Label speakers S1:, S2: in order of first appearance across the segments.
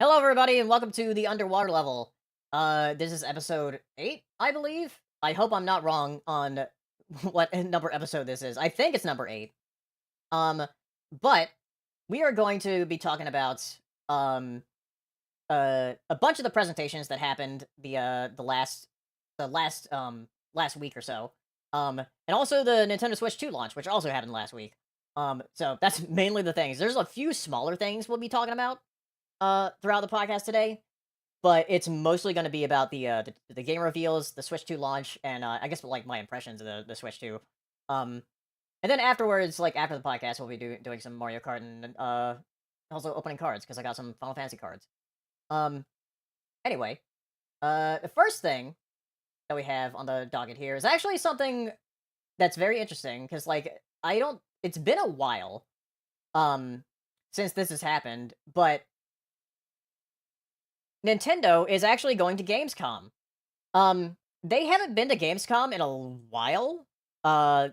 S1: Hello, everybody, and welcome to the underwater level. This is episode 8, I believe. I hope I'm not wrong on what number episode this is. I think it's number 8. Um, but we are going to be talking about um a bunch of the presentations that happened the last week or so. And also the Nintendo Switch 2 launch, which also happened last week. So that's mainly the things. There's a few smaller things we'll be talking about throughout the podcast today, but it's mostly going to be about the game reveals, the Switch 2 launch, and I guess like my impressions of the Switch 2. Um, and then afterwards, like after the podcast, we'll be doing some Mario Kart and also opening cards because I got some Final Fantasy cards. Um, anyway, the first thing that we have on the docket here is actually something that's very interesting because like I don't. It's been a while um since this has happened, but Nintendo is actually going to Gamescom. They haven't been to Gamescom in a while.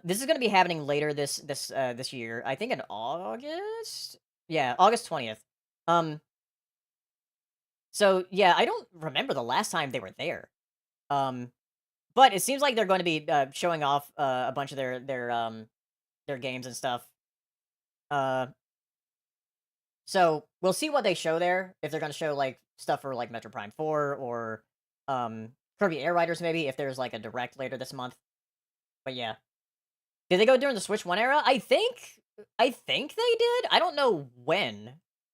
S1: This is going to be happening later this year. I think in August. Yeah, August 20th. Um, so yeah, I don't remember the last time they were there. Um, but it seems like they're going to be showing off a bunch of their games and stuff. Uh, so we'll see what they show there. If they're going to show like stuff for like Metro Prime 4 or um Kirby Air Riders, maybe if there's like a direct later this month. But yeah. Did they go during the Switch 1 era? I think they did. I don't know when.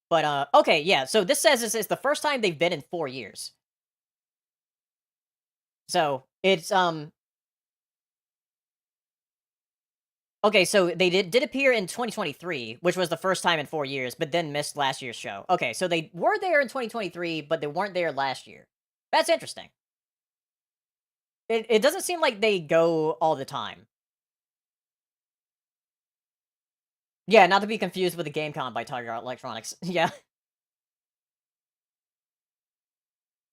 S1: But okay, yeah. So this says this is the first time they've been in 4 years. So, it's okay, so they did appear in 2023, which was the first time in 4 years, but then missed last year's show. Okay, so they were there in 2023, but they weren't there last year. That's interesting. It doesn't seem like they go all the time. Yeah, not to be confused with the GameCon by Tiger Electronics. Yeah.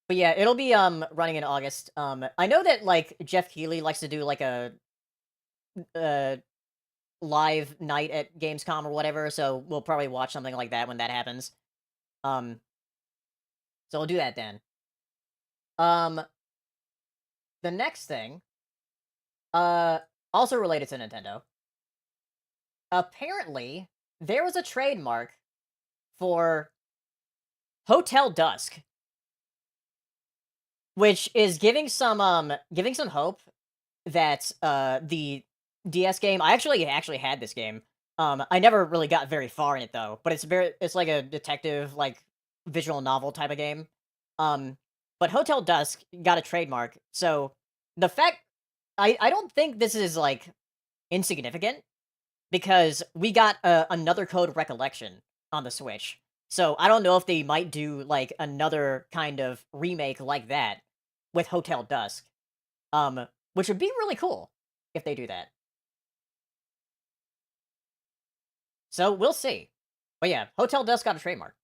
S1: But yeah, it'll be running in August. I know that like Jeff Keighley likes to do like a live night at Gamescom or whatever, so we'll probably watch something like that when that happens. Um, so we'll do that then. Um, the next thing, uh, also related to Nintendo. Apparently, there was a trademark for Hotel Dusk, which is giving some hope that the DS game. I actually had this game. I never really got very far in it though, but it's like a detective like visual novel type of game. Um, but Hotel Dusk got a trademark, so the fact I don't think this is like insignificant because we got another Code Recollection on the Switch. So I don't know if they might do like another kind of remake like that with Hotel Dusk. Which would be really cool if they do that. So we'll see. But yeah, Hotel Dusk got a trademark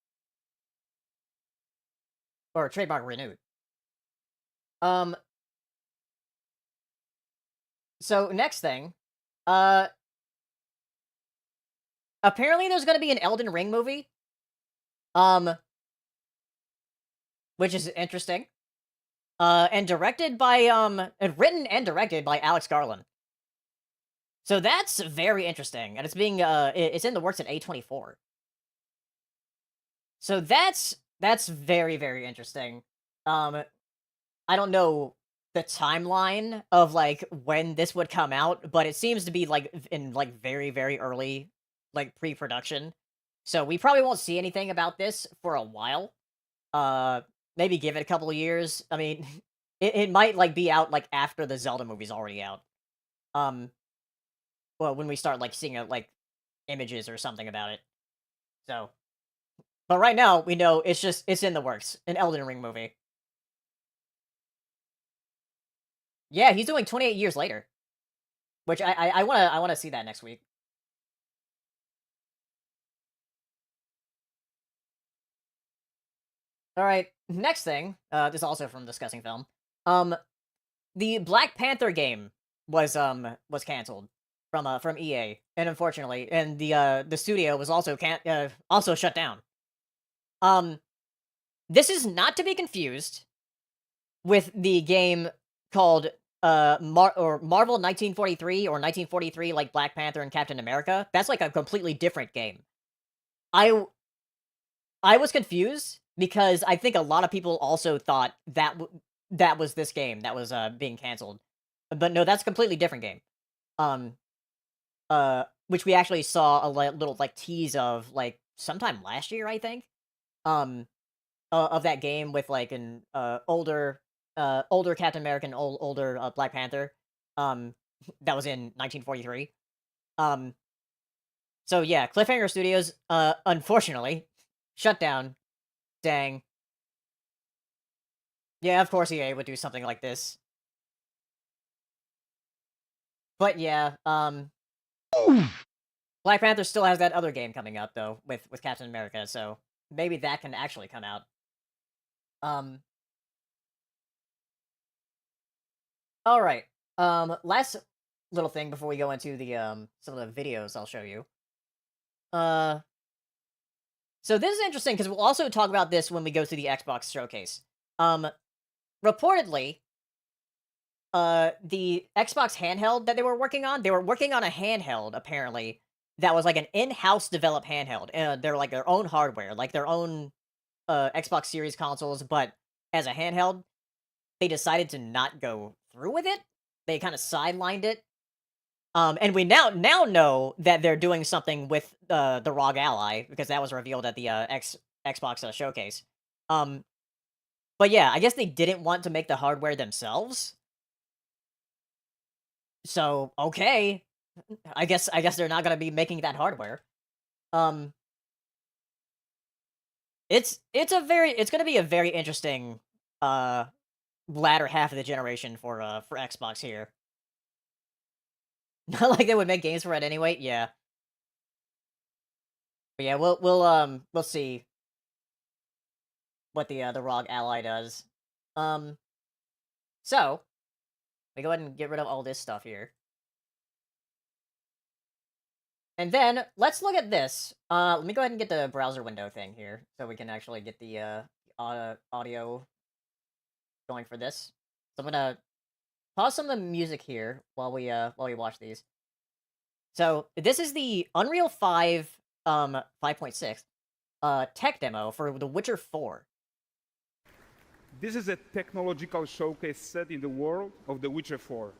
S1: or a trademark renewed. Um, so next thing, uh, apparently there's gonna be an Elden Ring movie. Um, which is interesting. And directed by and written and directed by Alex Garland. So that's very interesting, and it's in the works at A24. So that's very interesting. Um, I don't know the timeline of like when this would come out, but it seems to be like in like very early like pre-production. So we probably won't see anything about this for a while. Uh Maybe give it a couple of years. I mean, it might like be out like after the Zelda movie's already out. Um well, when we start like seeing like images or something about it. So, but right now we know it's in the works, an Elden Ring movie. Yeah, he's doing 28 years later, which I want to see that next week. All right, next thing. This is also from discussing film. Um, the Black Panther game was canceled from EA, and unfortunately, and the studio was also also shut down. Um, This is not to be confused with the game called Marvel 1943 or 1943, like Black Panther and Captain America. That's like a completely different game. I was confused because I think a lot of people also thought that was this game that was being canceled, but no, that's a completely different game. Um, which we actually saw a little like tease of like sometime last year, I think. Um, of that game with like an older Captain America, and older Black Panther. Um, that was in 1943. Um, so yeah, Cliffhanger Studios, unfortunately, shut down. Dang. Yeah, of course EA would do something like this. But yeah, Black Panther still has that other game coming up though with Captain America, so maybe that can actually come out. Um, all right. Last little thing before we go into the some of the videos I'll show you. Uh, so this is interesting because we'll also talk about this when we go through the Xbox showcase. Um, reportedly, the Xbox handheld that they were working on a handheld apparently that was like an in-house developed handheld. And they're like their own hardware, like their own Xbox Series consoles, but as a handheld, they decided to not go through with it. They kind of sidelined it. And we now know that they're doing something with the ROG Ally because that was revealed at the Xbox showcase. Um, but yeah, I guess they didn't want to make the hardware themselves. So okay, I guess they're not gonna be making that hardware. Um, it's gonna be a very interesting uh latter half of the generation for Xbox here. Not like they would make games for it anyway. Yeah, but yeah, we'll see what the ROG Ally does. Um, so we go ahead and get rid of all this stuff here, and then let's look at this. Let me go ahead and get the browser window thing here so we can actually get the audio going for this. So I'm gonna pause some of the music here while we watch these. So this is the Unreal 5 5.6 tech demo for The Witcher 4.
S2: This is a technological showcase set in the world of The Witcher 4.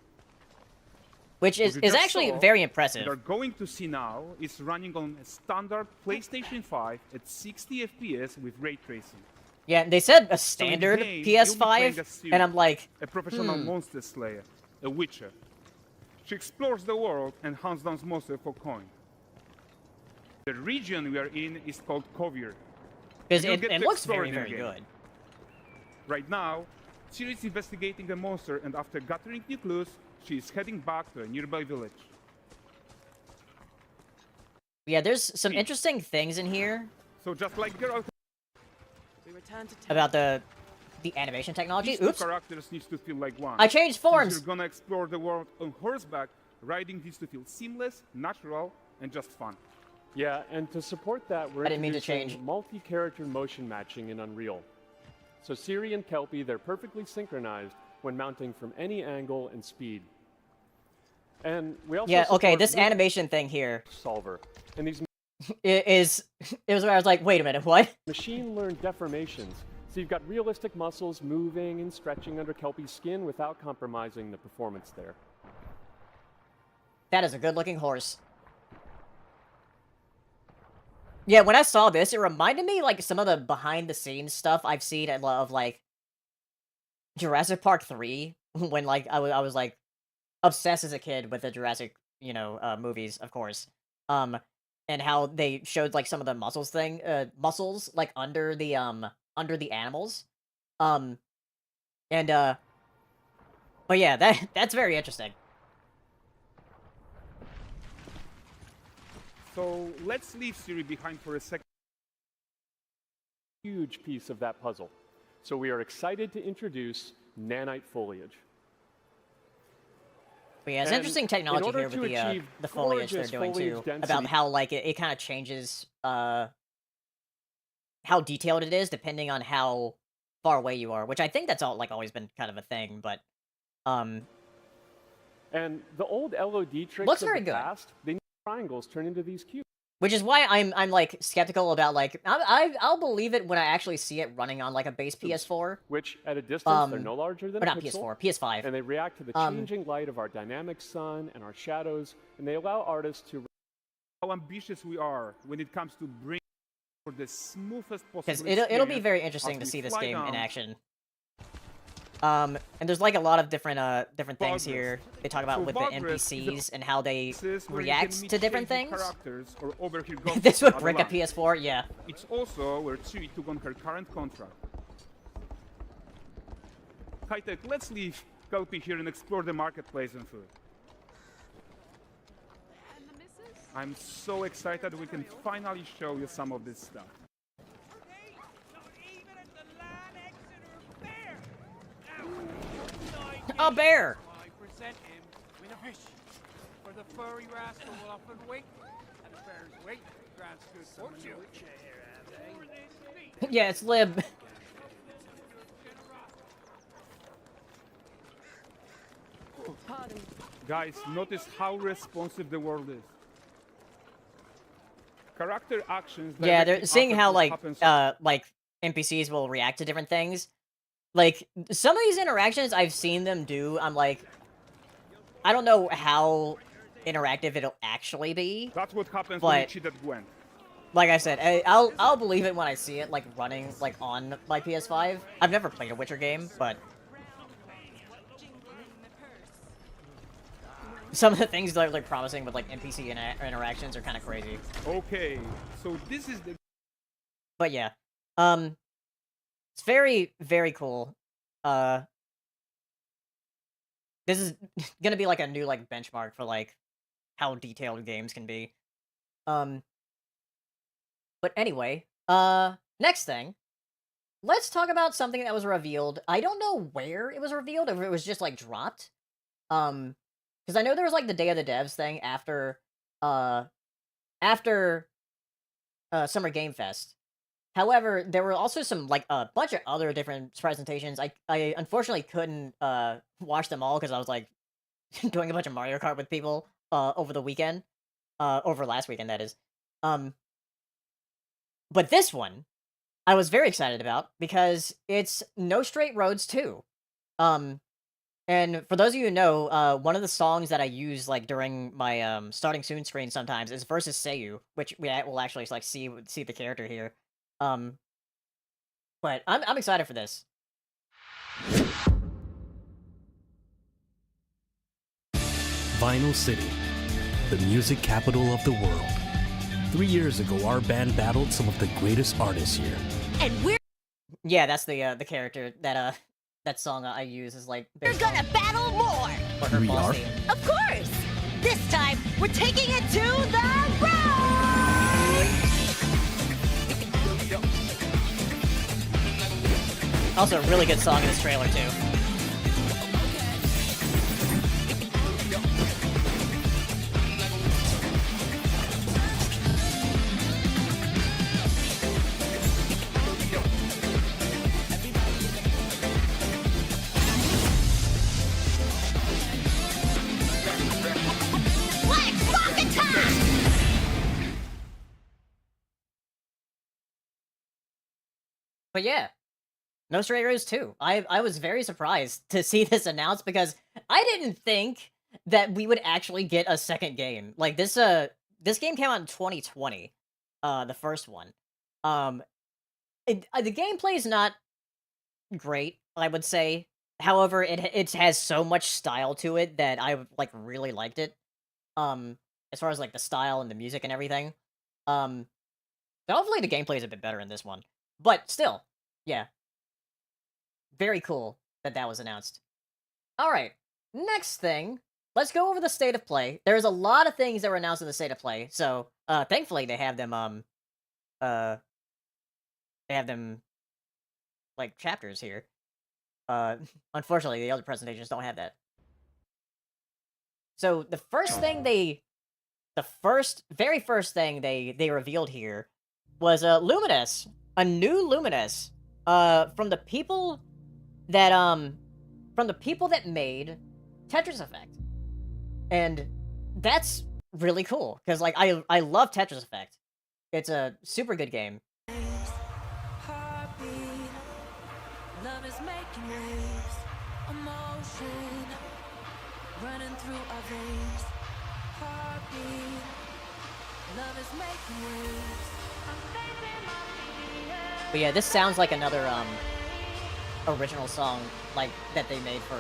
S1: Which is actually very impressive.
S2: What you're going to see now is running on a standard PlayStation 5 at 60 FPS with ray tracing.
S1: Yeah, they said a standard PS5, and I'm like,
S2: a professional monster slayer, a witcher. She explores the world and hunts down monsters for coin. The region we are in is called Kovir.
S1: Because it looks very, very good.
S2: Right now, Ciri is investigating the monster, and after gathering new clues, she is heading back to a nearby village.
S1: Yeah, there's some interesting things in here.
S2: So just like Geralt,
S1: about the animation technology.
S2: Oops. Characters need to feel like one.
S1: I changed forms.
S2: You're gonna explore the world on horseback. Riding needs to feel seamless, natural, and just fun.
S3: Yeah, and to support that, we're introducing multi-character motion matching in Unreal. So Ciri and Kelpie, they're perfectly synchronized when mounting from any angle and speed. And we also
S1: this animation thing here.
S3: Solver. And these
S1: it was where I was like, wait a minute, what?
S3: Machine-learned deformations. So you've got realistic muscles moving and stretching under Kelpie's skin without compromising the performance there.
S1: That is a good-looking horse. Yeah, when I saw this, it reminded me like some of the behind-the-scenes stuff I've seen of like Jurassic Park 3, when like I was like obsessed as a kid with the Jurassic, movies, of course. And how they showed like some of the muscles like under the animals. But yeah, that's very interesting.
S2: So let's leave Ciri behind for a second.
S3: Huge piece of that puzzle. So we are excited to introduce nanite foliage.
S1: But yeah, it's interesting technology here with the foliage they're doing too. About how like it kind of changes how detailed it is depending on how far away you are, which I think that's all like always been kind of a thing, but
S3: and the old LOD tricks
S1: looks
S3: of
S1: very
S3: the
S1: good.
S3: past, they need triangles turn into these cubes.
S1: Which is why I'm like skeptical about like I'll believe it when I actually see it running on like a base PS4.
S3: Which at a distance they're no larger than
S1: or
S3: a
S1: not
S3: pixel,
S1: PS4, PS5.
S3: and they react to the changing light of our dynamic sun and our shadows, and they allow artists to
S2: how ambitious we are when it comes to bring for the smoothest possible.
S1: Because it'll be very interesting to see this game in action. And there's like a lot of different things here they talk about with the NPCs and how they react to different things. This would brick a PS4, yeah.
S2: It's also where Tsui took on her current contract. High-tech, let's leave Kelpie here and explore the marketplace and food. I'm so excited we can finally show you some of this stuff.
S1: A bear!
S4: I present him with a fish. For the furry rascal will often wait, and a bear's weight grants good fortune.
S1: Yeah, it's Lib.
S2: Guys, notice how responsive the world is. Character actions.
S1: Yeah, they're seeing how like NPCs will react to different things. Like some of these interactions I've seen them do, I'm like, I don't know how interactive it'll actually be.
S2: That's what happens when you cheat at Gwen.
S1: Like I said, I'll believe it when I see it like running like on my PS5. I've never played a Witcher game, but some of the things that are like promising with like NPC interactions are kind of crazy.
S2: Okay, so this is the.
S1: But yeah, it's very, very cool. This is gonna be like a new like benchmark for like how detailed games can be. But anyway, next thing, let's talk about something that was revealed. I don't know where it was revealed, if it was just like dropped. Because I know there was like the Day of the Devs thing after Summer Game Fest. However, there were also some like a bunch of other different presentations. I unfortunately couldn't watch them all because I was like doing a bunch of Mario Kart with people over the weekend, over last weekend that is. But this one, I was very excited about because it's No Straight Roads 2. And for those of you who know, one of the songs that I use like during my starting soon screen sometimes is Versus Seiyu, which will actually like see the character here. But I'm excited for this.
S5: Vinyl City, the music capital of the world. 3 years ago, our band battled some of the greatest artists here.
S6: And we're
S1: that's the character that that song I use is like.
S6: gonna battle more.
S5: We are?
S6: Of course. This time we're taking it to the road.
S1: Also, a really good song in this trailer too.
S6: Let's rock attack.
S1: But yeah, No Straight Roads 2. I was very surprised to see this announced because I didn't think that we would actually get a second game. Like this game came out in 2020, the first one. The gameplay is not great, I would say. However, it has so much style to it that I like really liked it. As far as like the style and the music and everything. So hopefully the gameplay is a bit better in this one. But still, yeah. Very cool that was announced. All right, next thing. Let's go over the state of play. There's a lot of things that were announced in the state of play. So, thankfully they have them like chapters here. Unfortunately the other presentations don't have that. So, the very first thing they revealed here was Luminous. a new Luminous, from the people that made Tetris Effect, and that's really cool because like I love Tetris Effect. It's a super good game.
S7: Heartbeat, love is making waves, emotion running through our veins. Heartbeat, love is making waves.
S1: But yeah, this sounds like another original song like that they made for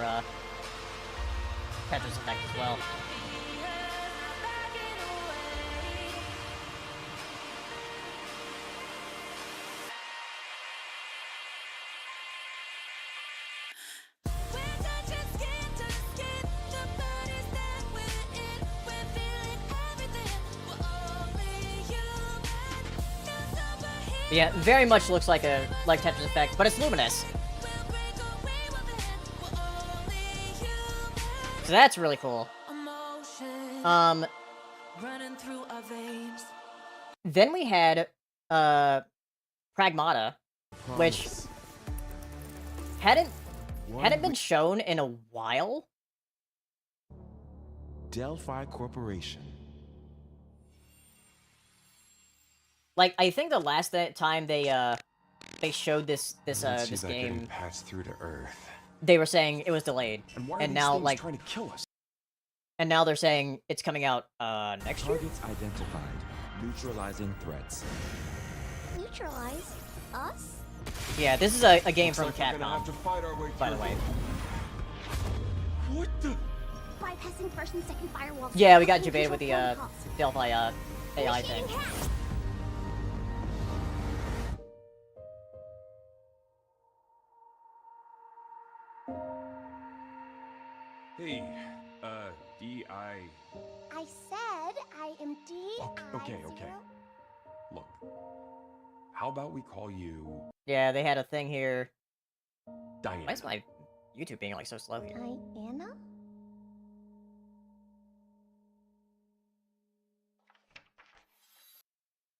S1: Tetris Effect as well. But yeah, very much looks like Tetris Effect, but it's luminous. So that's really cool. Then we had Pragmata, which hadn't been shown in a while.
S8: Delphi Corporation.
S1: Like, I think the last time they showed this game,
S8: Passed through to Earth.
S1: they were saying it was delayed,
S8: And
S1: now like
S8: trying to kill us?
S1: and now they're saying it's coming out next year.
S8: Targets identified. Neutralizing threats.
S9: Neutralize us?
S1: Yeah, this is a game from Capcom, by the way.
S8: What the?
S9: Bypassing first and second firewalls.
S1: Yeah, we got debated with the Delphi AI thing.
S8: Hey, D.I.
S9: I said I am D.
S8: Okay. Look, how about we call you
S1: Yeah, they had a thing here.
S8: Diana?
S1: Why is my YouTube being like so slow here?
S9: Diana?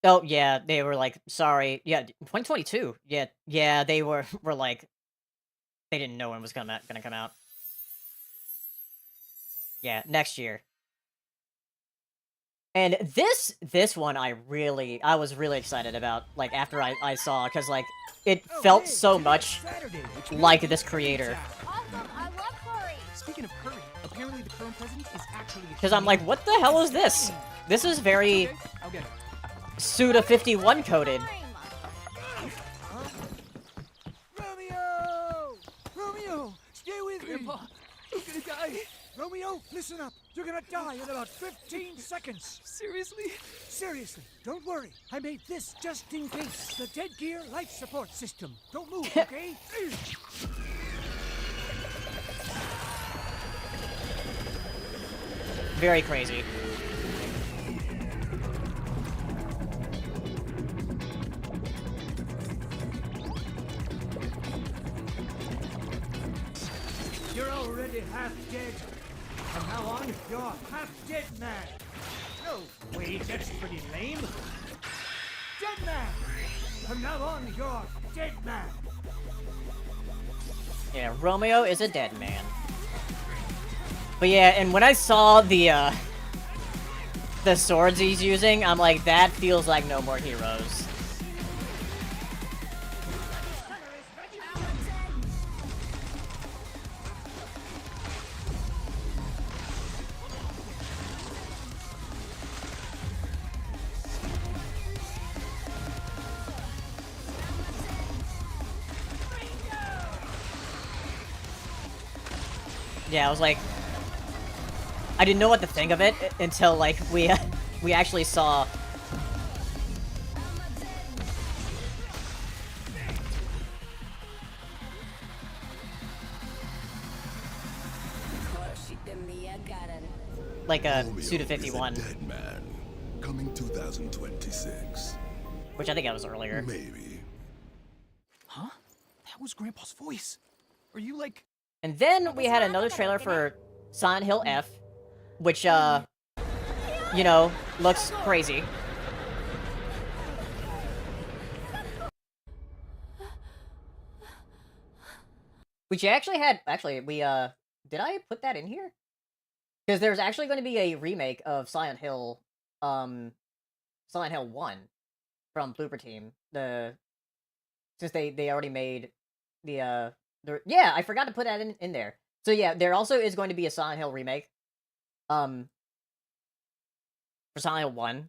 S1: Oh yeah, they were like, sorry. Yeah, 2022. Yeah, they were like, they didn't know when it was gonna come out. Yeah, next year. And this one I was really excited about, like, after I saw, because, like, it felt so much like this creator.
S6: Awesome, I love curry.
S10: Speaking of curry, apparently the current president is actually a
S1: Because I'm like, what the hell is this? This is very
S10: Okay, I'll get it.
S1: Suda 51 coded.
S4: Romeo! Romeo! Stay with
S10: Grandpa, I'm gonna die.
S4: me! Romeo, listen up! You're gonna die in about 15 seconds!
S10: Seriously?
S4: Seriously, don't worry. I made this just in case. The Dead Gear Life Support System. Don't move, okay?
S1: Very crazy.
S4: You're already half dead. From now on, you're half dead man. No, wait, that's pretty lame. Dead man! From now on, you're dead man.
S1: Yeah, Romeo is a dead man. But yeah, and when I saw the swords he's using, I'm like, that feels like No More Heroes. Yeah, I was like, I didn't know what to think of it until like we actually saw. Like a Suda 51,
S11: Dead man. Coming 2026.
S1: which I think that was earlier.
S11: Maybe.
S10: Huh? That was Grandpa's voice. Are you like...
S1: And then we had another trailer for Silent Hill F, which, you know, looks crazy. Which actually we did I put that in here? Because there's actually going to be a remake of Silent Hill 1 from Blooper Team. Since they already made yeah, I forgot to put that in there. So yeah, there also is going to be a Silent Hill remake. For Silent Hill 1.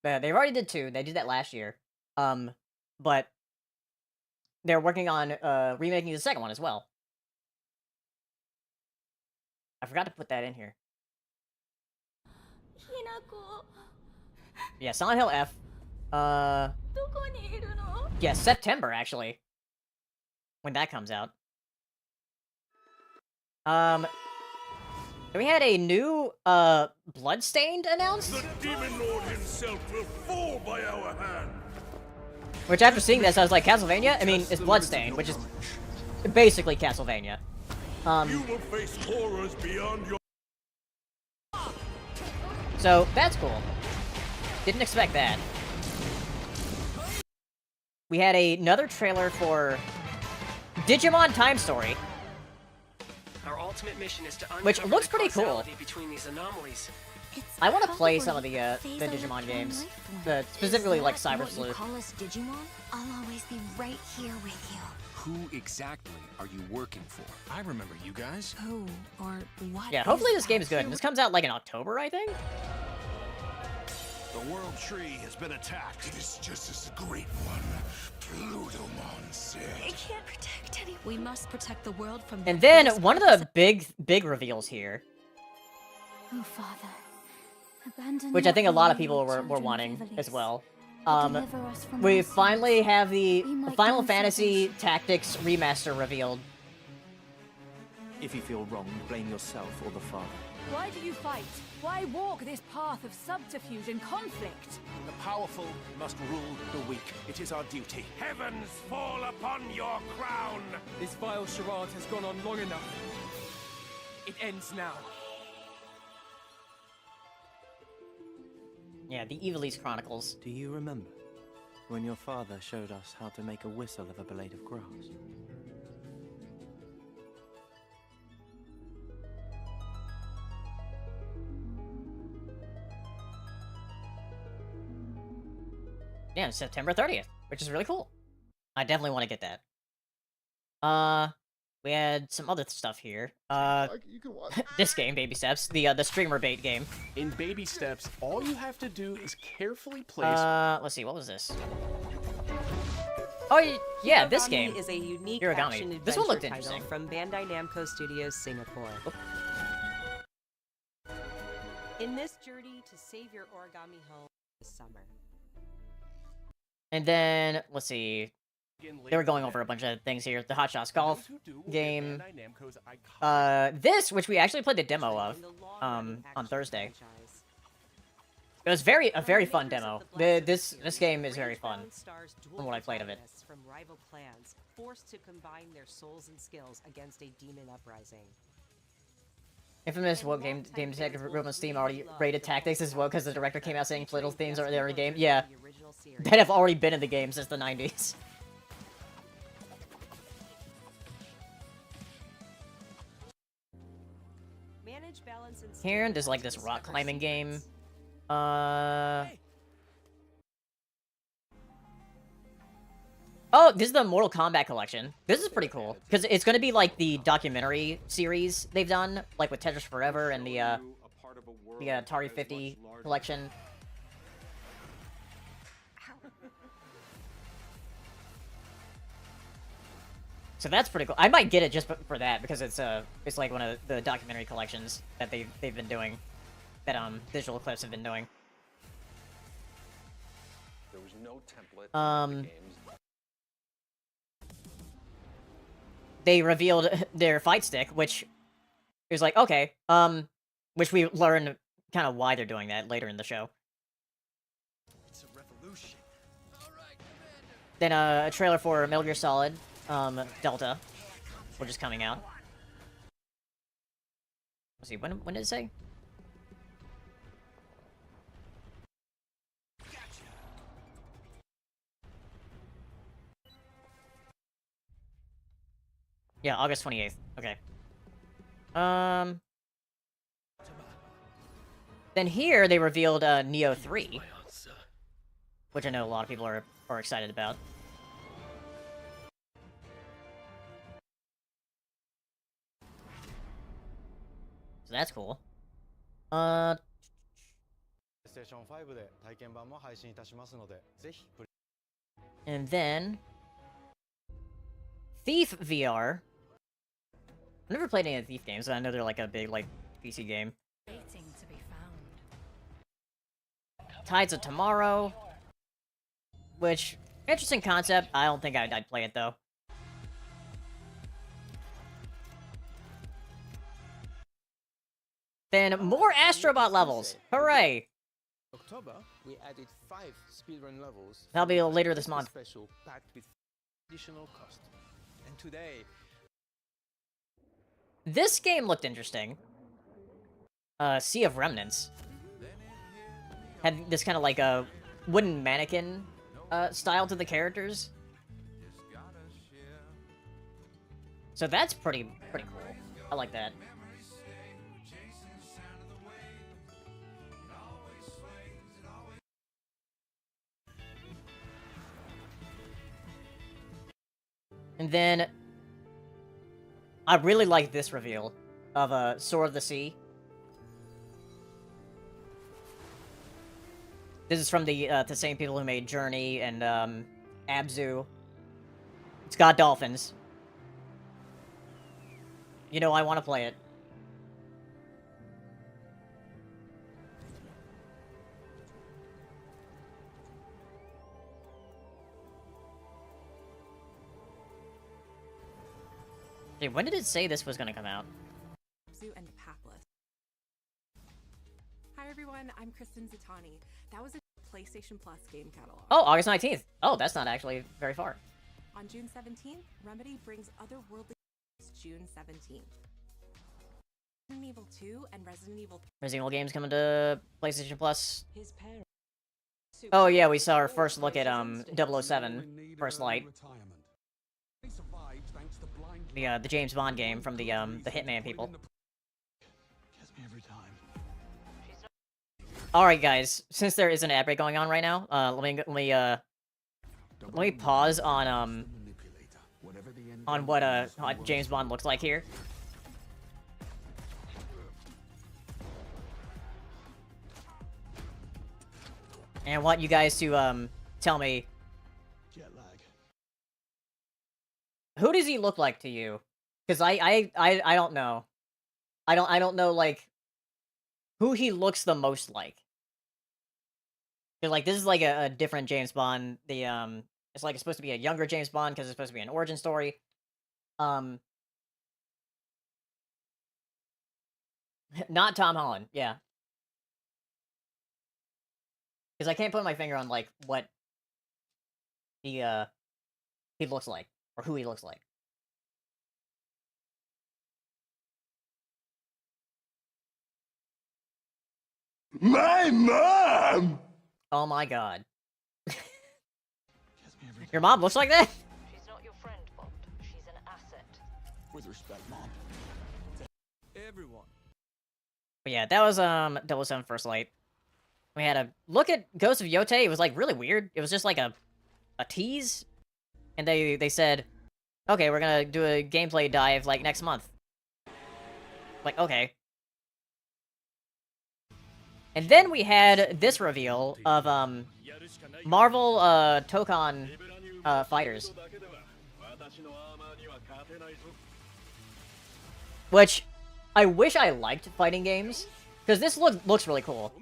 S1: They already did 2. They did that last year. But they're working on remaking the second one as well. I forgot to put that in here. Yeah, Silent Hill F. Yeah, September actually. When that comes out. We had a new Bloodstained announced.
S11: The Demon Lord himself will fall by our hand.
S1: Which after seeing this, I was like, Castlevania? I mean, it's Bloodstained, which is basically Castlevania.
S11: You will face horrors beyond your.
S1: So that's cool. Didn't expect that. We had another trailer for Digimon Time Story.
S12: Our ultimate mission is to
S1: which looks pretty cool.
S12: causality between these anomalies.
S1: I want to play some of the Digimon games, specifically like Cyber Sleuth.
S13: Call us Digimon? I'll always be right here with you.
S10: Who exactly are you working for? I remember you guys.
S13: Who or what?
S1: Yeah, hopefully this game is good. This comes out like in October, I think.
S11: The World Tree has been attacked. It is just as the Great One, Plutomon said.
S13: It can't protect anyone. We must protect the world from.
S1: And then one of the big reveals here,
S13: Oh, Father. Abandon
S1: which I think a lot of people were wanting as well. We finally have the Final Fantasy Tactics remaster revealed.
S14: If you feel wrong, blame yourself or the Father.
S15: Why do you fight? Why walk this path of subterfuge and conflict?
S10: The powerful must rule the weak. It is our duty.
S11: Heavens fall upon your crown!
S16: This vile charade has gone on long enough. It ends now.
S1: Yeah, the Evilise Chronicles.
S14: Do you remember when your father showed us how to make a whistle of a blade of grass?
S1: Yeah, September 30th, which is really cool. I definitely want to get that. We had some other stuff here.
S17: You can watch.
S1: This game, Baby Steps, the streamer bait game.
S18: In Baby Steps, all you have to do is carefully place.
S1: Let's see, what was this? Oh, yeah, this game
S19: is a unique
S1: Hiragami. This one looked interesting.
S19: From Bandai Namco Studios, Singapore. In this journey to save your origami home this summer.
S1: And then, let's see. They were going over a bunch of things here. The Hot Shots Golf game. This, which we actually played the demo of on Thursday. It was a very fun demo. This game is very fun from what I played of it.
S19: From rival clans, forced to combine their souls and skills against a demon uprising.
S1: Infamous game detective room on Steam already rated Tactics as well because the director came out saying political themes are there in the game. Yeah, that have already been in the game since the 90s. Here, there's like this rock climbing game. Oh, this is the Mortal Kombat collection. This is pretty cool because it's going to be like the documentary series they've done, like with Tetris Forever and the Atari 50 collection. So that's pretty cool. I might get it just for that because it's like one of the documentary collections that they've been doing, that Digital Eclipse have been doing.
S8: There was no template in the games.
S1: They revealed their fight stick, which is like, okay, which we learn kind of why they're doing that later in the show.
S10: It's a revolution.
S1: Then a trailer for Metal Gear Solid Delta, which is coming out. Let's see, when did it say? Yeah, August 28th. Okay. Then here they revealed Neo 3, which I know a lot of people are excited about. So that's cool. And then Thief VR. I've never played any of the Thief games, and I know they're like a big like PC game.
S15: Waiting to be found.
S1: Tides of Tomorrow, which interesting concept. I don't think I'd play it though. Then more Astrobot levels. Hooray!
S17: October, we added 5 speedrun levels.
S1: That'll be later this month.
S17: Special packed with additional cost. And today,
S1: this game looked interesting. Sea of Remnants had this kind of like a wooden mannequin style to the characters. So that's pretty cool. I like that. And then I really like this reveal of Sword of the Sea. This is from the same people who made Journey and Abzu. It's got dolphins. You know I want to play it. Hey, when did it say this was gonna come out?
S20: And Papless. Hi everyone, I'm Kristen Zatani. That was a PlayStation Plus game catalog.
S1: Oh, August 19th. Oh, that's not actually very far.
S20: On June 17th, Remedy brings otherworldly June 17th. Resident Evil 2 and Resident Evil 3.
S1: Resident Evil games coming to PlayStation Plus. Oh yeah, we saw our first look at 007 First Light. The James Bond game from the Hitman people. All right, guys. Since there is an ad break going on right now, let me pause on what James Bond looks like here. And I want you guys to tell me, who does he look like to you? Because I don't know. I don't know like who he looks the most like. 'Cause like this is like a different James Bond. It's like it's supposed to be a younger James Bond because it's supposed to be an origin story. Not Tom Holland, yeah. Because I can't put my finger on like what he looks like or who he looks like.
S11: My mom!
S1: Oh my god. Your mom looks like that?
S21: She's not your friend, Bond. She's an asset.
S10: With respect, Mom. Everyone.
S1: But yeah, that was 007 First Light. We had a look at Ghost of Yote. It was like really weird. It was just like a tease. And they said, okay, we're gonna do a gameplay dive like next month. Like, okay. And then we had this reveal of Marvel Tokon fighters. Which I wish I liked fighting games, because this looks really cool.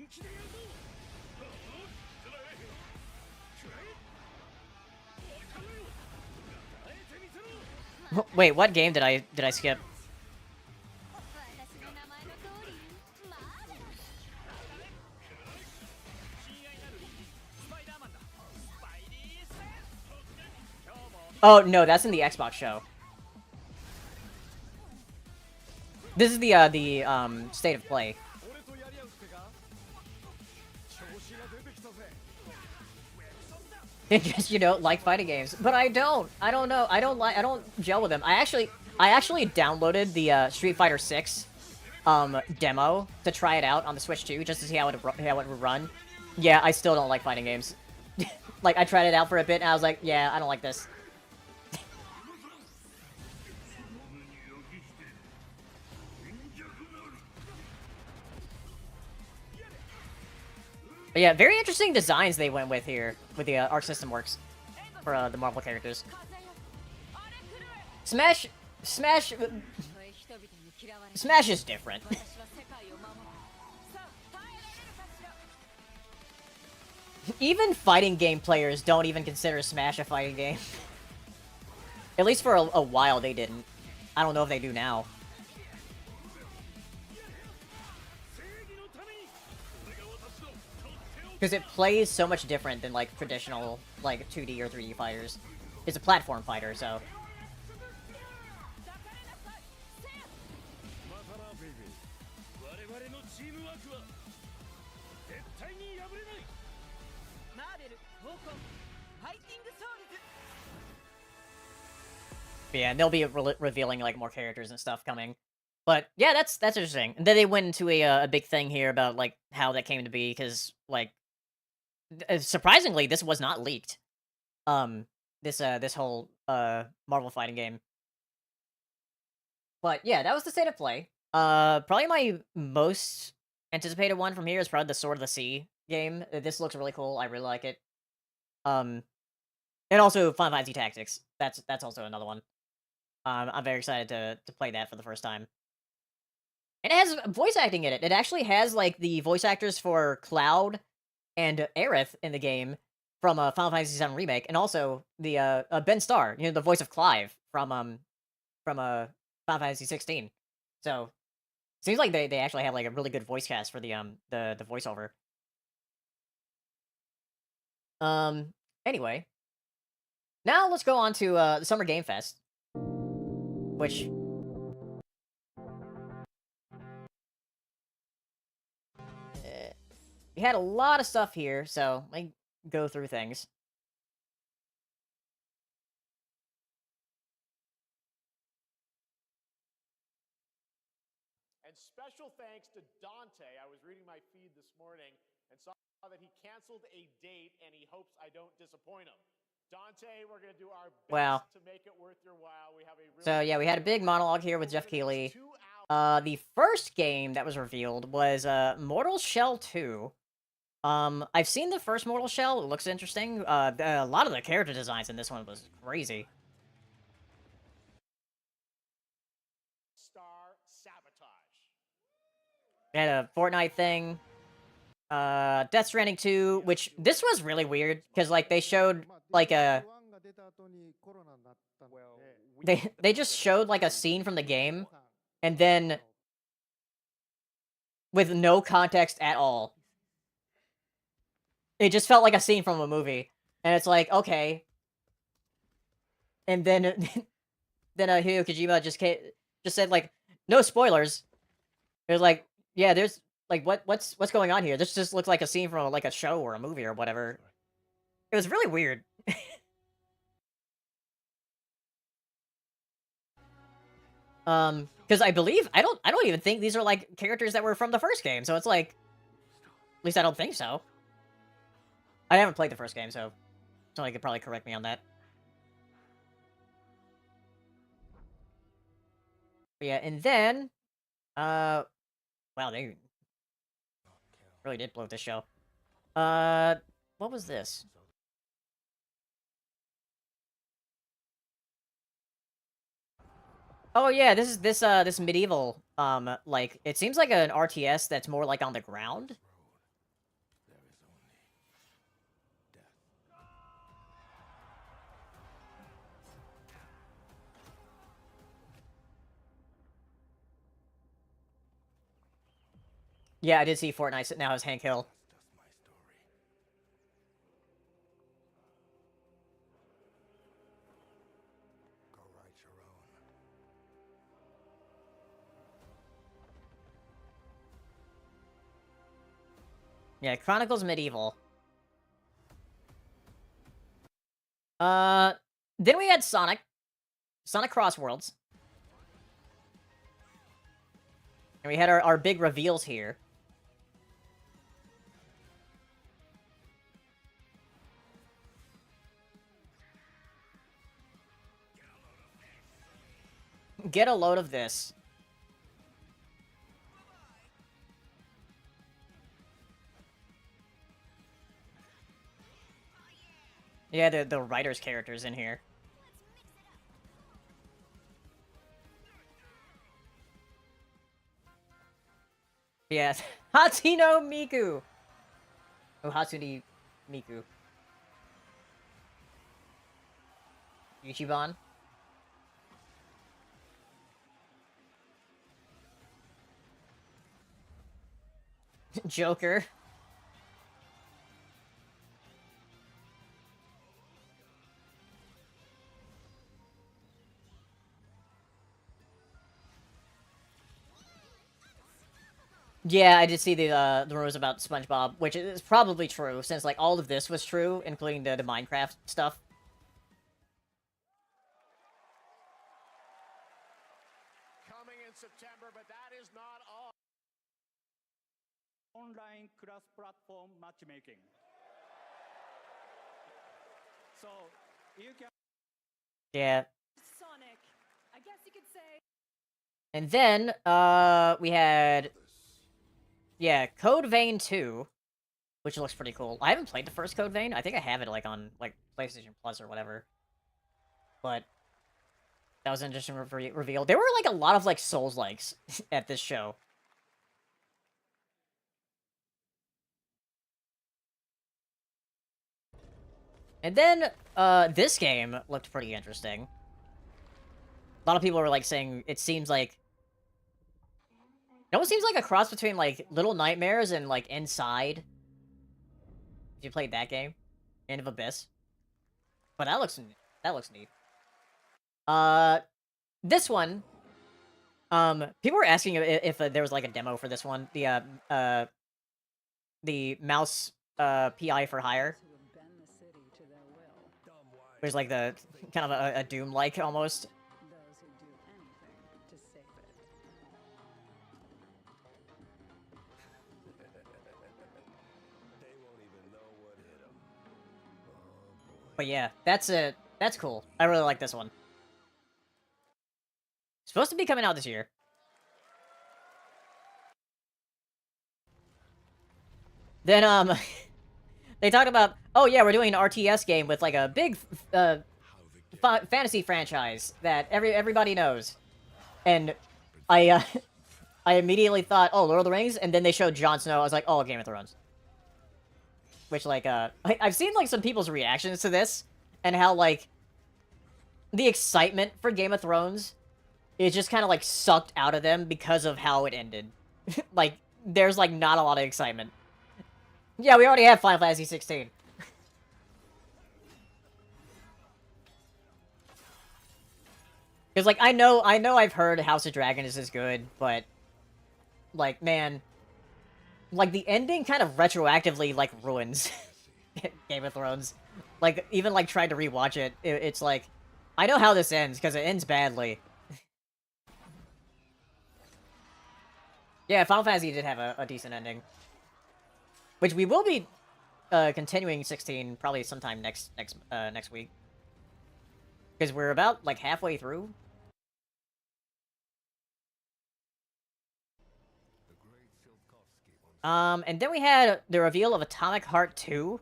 S1: Wait, what game did I skip? Oh no, that's in the Xbox show. This is the state of play. Just, you know, like fighting games, but I don't know. I don't gel with them. I I actually downloaded the Street Fighter 6 demo to try it out on the Switch 2, just to see how it would run. Yeah, I still don't like fighting games. Like, I tried it out for a bit, and I was like, yeah, I don't like this. But yeah, very interesting designs they went with here, with the Arc System Works for the Marvel characters. Smash is different. Even fighting game players don't even consider Smash a fighting game. At least for a while they didn't. I don't know if they do now. Because it plays so much different than, like, traditional, like, 2D or 3D fighters. It's a platform fighter, so... But yeah, they'll be revealing, like, more characters and stuff coming. But, yeah, that's interesting. And then they went into a big thing here about, like, how that came to be, because, like... surprisingly, this was not leaked. This whole, Marvel fighting game. But, yeah, that was the state of play. Probably my most anticipated one from here is probably the Sword of the Sea game. This looks really cool. I really like it. And also Final Fantasy Tactics. That's also another one. I'm very excited to play that for the first time. And it has voice acting in it. It actually has, like, the voice actors for Cloud and Aerith in the game from Final Fantasy VII Remake, and also the Ben Starr, you know, the voice of Clive from Final Fantasy 16. So seems like they actually have, like, a really good voice cast for the voiceover. Anyway, now let's go on to the Summer Game Fest, which... we had a lot of stuff here, so let me go through things.
S3: And special thanks to Dante. I was reading my feed this morning and saw that he canceled a date and he hopes I don't disappoint him. Dante, we're going to do our best to make it worth your while. We have a really...
S1: So yeah, we had a big monologue here with Jeff Keighley. The first game that was revealed was Mortal Shell 2. I've seen the first Mortal Shell. It looks interesting. A lot of the character designs in this one was crazy.
S3: Star Sabotage.
S1: We had a Fortnite thing. Death Stranding 2, which this was really weird because, like, they showed like a they just showed like a scene from the game and then with no context at all. It just felt like a scene from a movie. And it's like, okay. And then Hideo Kojima just said, like, no spoilers. It was like, yeah, there's like what's going on here? This just looks like a scene from like a show or a movie or whatever. It was really weird. Because I believe I don't even think these are like characters that were from the first game, so it's like, at least I don't think so. I haven't played the first game, so somebody could probably correct me on that. But yeah, and then, wow, they really did blow this show. What was this? Oh yeah, this is this medieval, like, it seems like an RTS that's more like on the ground. Yeah, I did see Fortnite sit now as Hank Hill. Yeah, Chronicles Medieval. Then we had Sonic Crossworlds. And we had our big reveals here. Get a load of this. Yeah, the writer's characters in here. Yes. Hatsino Miku! Oh, Hatsune Miku. Ichiban? Joker. Yeah, I did see the rumors about SpongeBob, which is probably true, since like all of this was true, including the Minecraft stuff.
S3: Coming in September, but that is not all.
S4: Online cross-platform matchmaking. So you can.
S1: Yeah.
S15: Sonic, I guess you could say.
S1: And then, we had... Yeah, Code Vein 2, which looks pretty cool. I haven't played the first Code Vein. I think I have it, like, on, like, PlayStation Plus or whatever. But that was an interesting reveal. There were, like, a lot of, like, Souls-likes at this show. And then, this game looked pretty interesting. A lot of people were, like, saying it seems like... It almost seems like a cross between, like, Little Nightmares and, like, Inside. If you played that game. End of Abyss. But that looks neat. This one... people were asking if there was, like, a demo for this one. The mouse, PI for hire. There's, like, the... kind of a Doom-like, almost. But yeah, that's cool. I really like this one. Supposed to be coming out this year. Then, they talked about, oh yeah, we're doing an RTS game with, like, a big, fantasy franchise that everybody knows. And I immediately thought, oh, Lord of the Rings, and then they showed Jon Snow. I was like, oh, Game of Thrones. Which, like, I've seen, like, some people's reactions to this, and how, like, the excitement for Game of Thrones is just kind of, like, sucked out of them because of how it ended. Like, there's, like, not a lot of excitement. Yeah, we already have Final Fantasy 16. Because, like, I know I've heard House of Dragon is good, but, like, man, like, the ending kind of retroactively, like, ruins Game of Thrones. Like, even, like, trying to rewatch it, it's like, I know how this ends, because it ends badly. Yeah, Final Fantasy did have a decent ending. Which we will be continuing 16 probably sometime next week. Because we're about, like, halfway through. And then we had the reveal of Atomic Heart 2.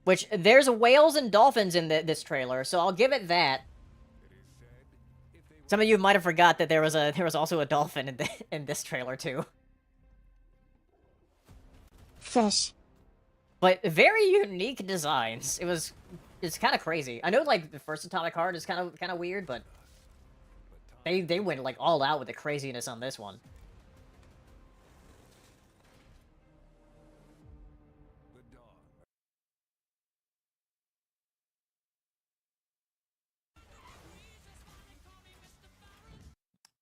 S1: Which, there's whales and dolphins in this trailer, so I'll give it that. Some of you might have forgot that there was also a dolphin in this trailer, too.
S9: Fish.
S1: But very unique designs. It's kind of crazy. I know, like, the first Atomic Heart is kind of weird, but they went, like, all out with the craziness on this one.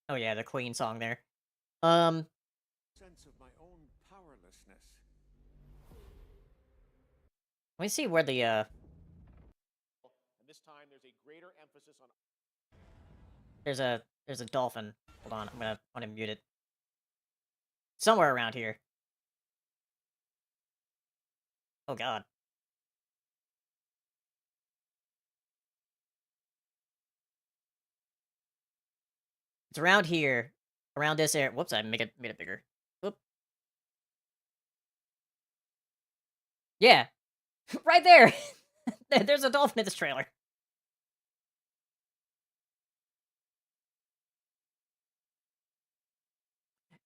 S1: Oh yeah, the Queen song there.
S3: Sense of my own powerlessness.
S1: Let me see where the
S3: And this time there's a greater emphasis on
S1: There's a dolphin. Hold on, I'm gonna mute it. Somewhere around here. Oh god. It's around here. Around this area. Whoops, I made it bigger. Whoop. Yeah. Right there! There's a dolphin in this trailer.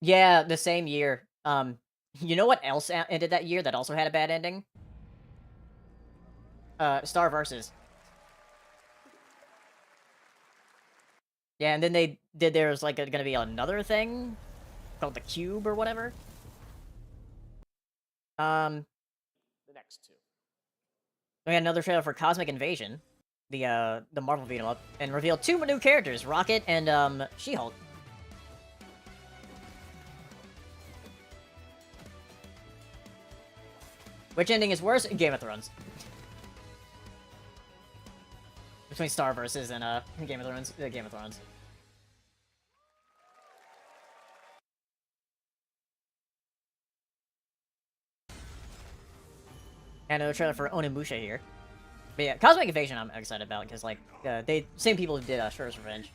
S1: Yeah, the same year. You know what else ended that year that also had a bad ending? Star Versus. Yeah, and then they did there's like gonna be another thing called the Cube or whatever.
S3: The next two.
S1: We had another trailer for Cosmic Invasion, the Marvel beat 'em up, and revealed 2 new characters, Rocket and She-Hulk. Which ending is worse? Game of Thrones. Between Star Versus and Game of Thrones. Game of Thrones. And another trailer for Onimusha here. But yeah, Cosmic Invasion I'm excited about because like same people who did Shredder's Revenge.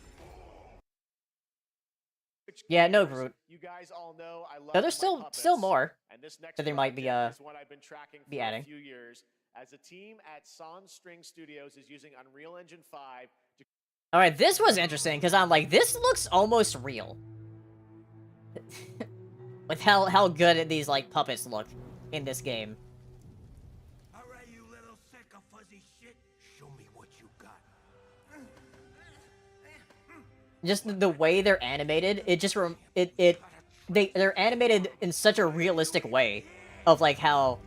S1: Yeah, no Groot.
S3: You guys all know I love
S1: No, there's still more
S3: and this next
S1: that they might be
S3: is one I've been tracking for
S1: adding.
S3: a few years as a team at Son String Studios is using Unreal Engine 5 to
S1: All right, this was interesting because I'm like, this looks almost real. With how good these like puppets look in this game.
S11: Alright, you little sick of fuzzy shit. Show me what you got.
S1: Just the way they're animated, it just they're animated in such a realistic way of like how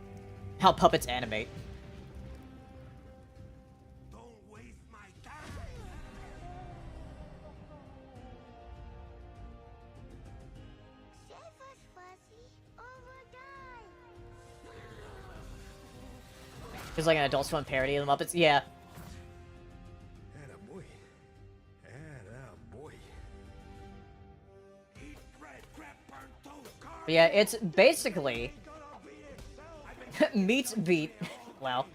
S1: puppets animate. It's like an Adult Swim parody of the Muppets. Yeah.
S11: Attaboy. Attaboy.
S1: But yeah, it's basically meets beat. Wow.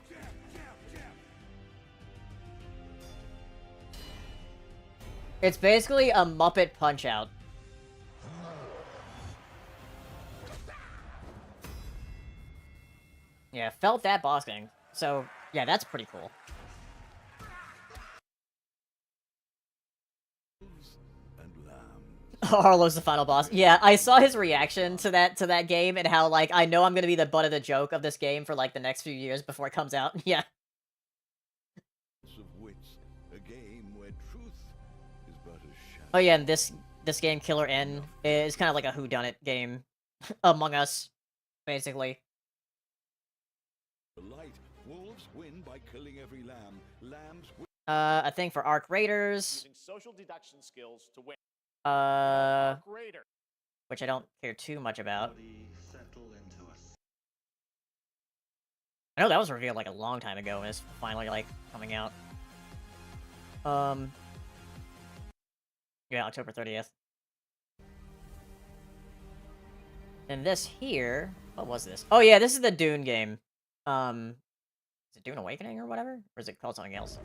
S1: It's basically a Muppet Punch-Out. Yeah, felt that boss gang. So, yeah, that's pretty cool. Harlow's the final boss. Yeah, I saw his reaction to that game and how, like, I know I'm gonna be the butt of the joke of this game for, like, the next few years before it comes out. Yeah. Oh yeah, and this game, Killer N, is kind of like a whodunit game. Among Us, basically.
S11: Wolves win by killing every lamb. Lambs win.
S1: I think for Arc Raiders.
S3: using social deduction skills to win.
S1: Which I don't care too much about. I know that was revealed like a long time ago and it's finally like coming out. Yeah, October 30th. And this here, what was this? Oh yeah, this is the Dune game. Is it Dune Awakening or whatever? Or is it called something else?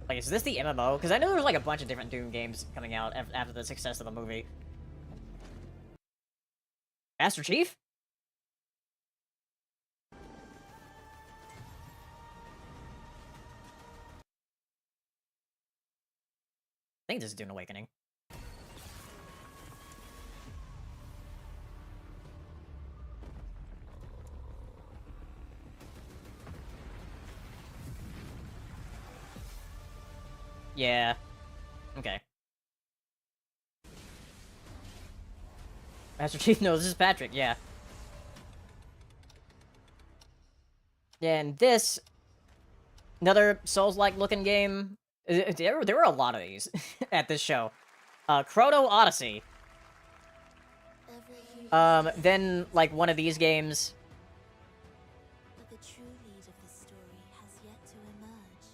S1: Like, is this the MMO? Because I know there's like a bunch of different Dune games coming out after the success of the movie. Master Chief? I think this is Dune Awakening. Yeah. Okay. Master Chief, no, this is Patrick, yeah. Yeah, and this... Another Souls-like looking game. There were a lot of these at this show. Chrono Odyssey. Then, like, one of these games.
S13: But the true lead of the story has yet to emerge.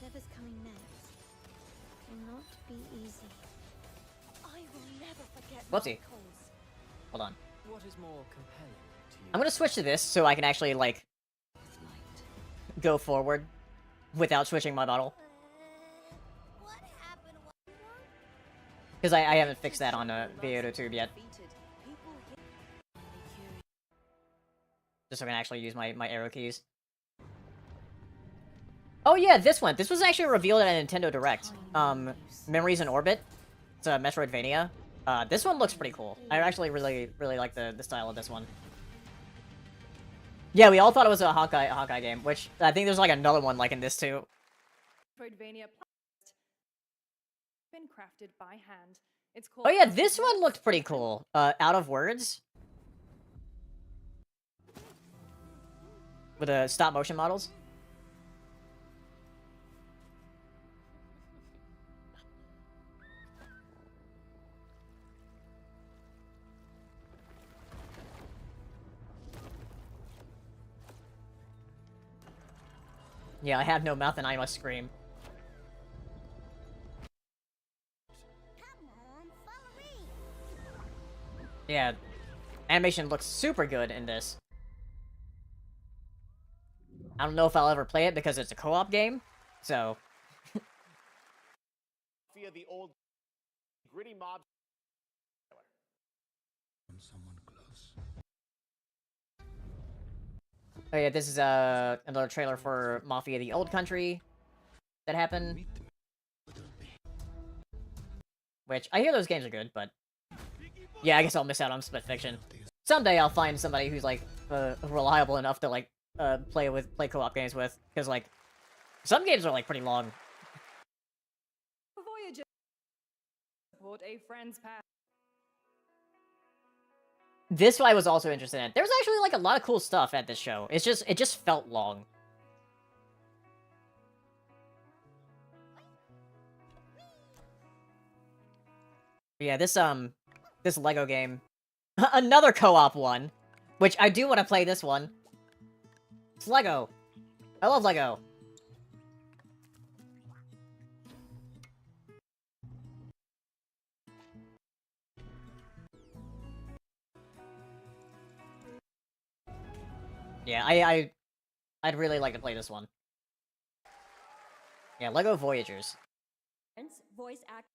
S9: Whatever's coming next will not be easy.
S6: I will never forget
S1: Whoopsie.
S6: Michael's.
S1: Hold on.
S12: What is more compelling to you?
S1: I'm gonna switch to this so I can actually, like, go forward without switching my model. Because I haven't fixed that on Vtuber yet. Just so I can actually use my arrow keys. Oh yeah, this one. This was actually revealed at a Nintendo Direct. Memories in Orbit. It's a Metroidvania. This one looks pretty cool. I actually really like the style of this one. Yeah, we all thought it was a Hawkeye game, which I think there's like another one like in this too.
S15: Metroidvania been crafted by hand. It's called.
S1: Oh yeah, this one looked pretty cool. Out of Words. With the stop motion models. Yeah, I have no mouth and I must scream. Yeah, animation looks super good in this. I don't know if I'll ever play it because it's a co-op game, so...
S3: Via the old gritty mob.
S11: Someone close.
S1: Oh yeah, this is another trailer for Mafia: The Old Country that happened. Which, I hear those games are good, but... Yeah, I guess I'll miss out on Split Fiction. Someday I'll find somebody who's, like, reliable enough to, like, play co-op games with. Because, like, some games are, like, pretty long.
S15: Voyager. Support a friend's path.
S1: This I was also interested in. There's actually, like, a lot of cool stuff at this show. It just felt long. Yeah, this Lego game. Another co-op one. Which, I do want to play this one. It's Lego. I love Lego. Yeah, I'd really like to play this one. Yeah, Lego Voyagers.
S6: Voice act.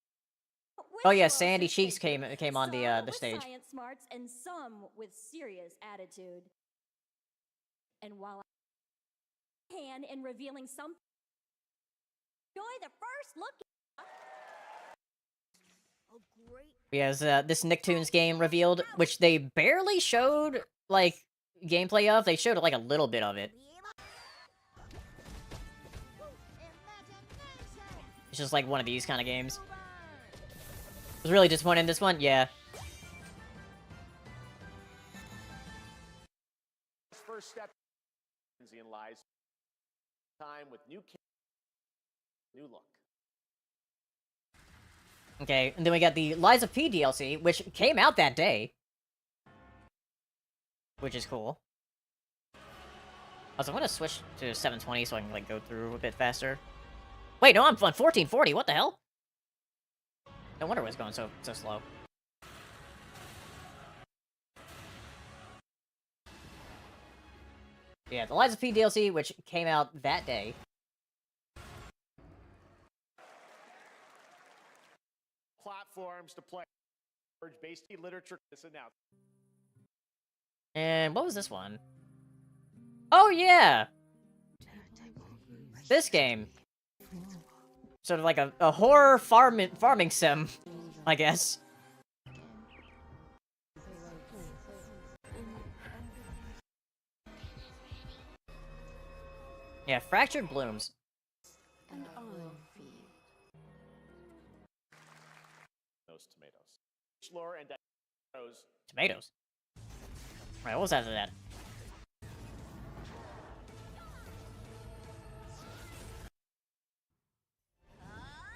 S1: Oh yeah, Sandy Cheeks came on the stage.
S6: Science smarts and some with serious attitude. And while I hand in revealing some, enjoy the first look. Oh great!
S1: Because this Nicktoons game revealed, which they barely showed like gameplay of. They showed like a little bit of it. It's just like one of these kind of games. I was really disappointed in this one. Yeah.
S3: First step in lies. Time with new look.
S1: Okay, and then we got the Lies of P DLC, which came out that day. Which is cool. Also, I'm gonna switch to 720 so I can, like, go through a bit faster. Wait, no, I'm on 1440, what the hell? No wonder it was going so slow. Yeah, the Lies of P DLC, which came out that day.
S3: Platforms to play. Based literature. This announcement.
S1: And what was this one? Oh yeah! This game. Sort of like a horror farming sim, I guess. Yeah, Fractured Blooms.
S6: And
S3: Those tomatoes. Lore and
S1: Tomatoes. Right, what was after that?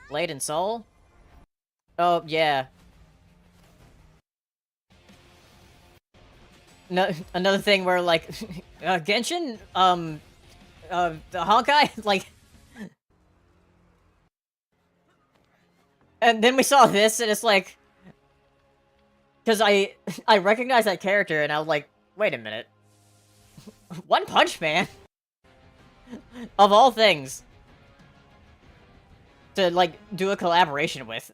S1: Blade and Soul? Oh, yeah. No, another thing where, like, Genshin, the Honkai, like, And then we saw this, and it's like, because I recognized that character, and I was like, wait a minute, One Punch Man, of all things, to like do a collaboration with.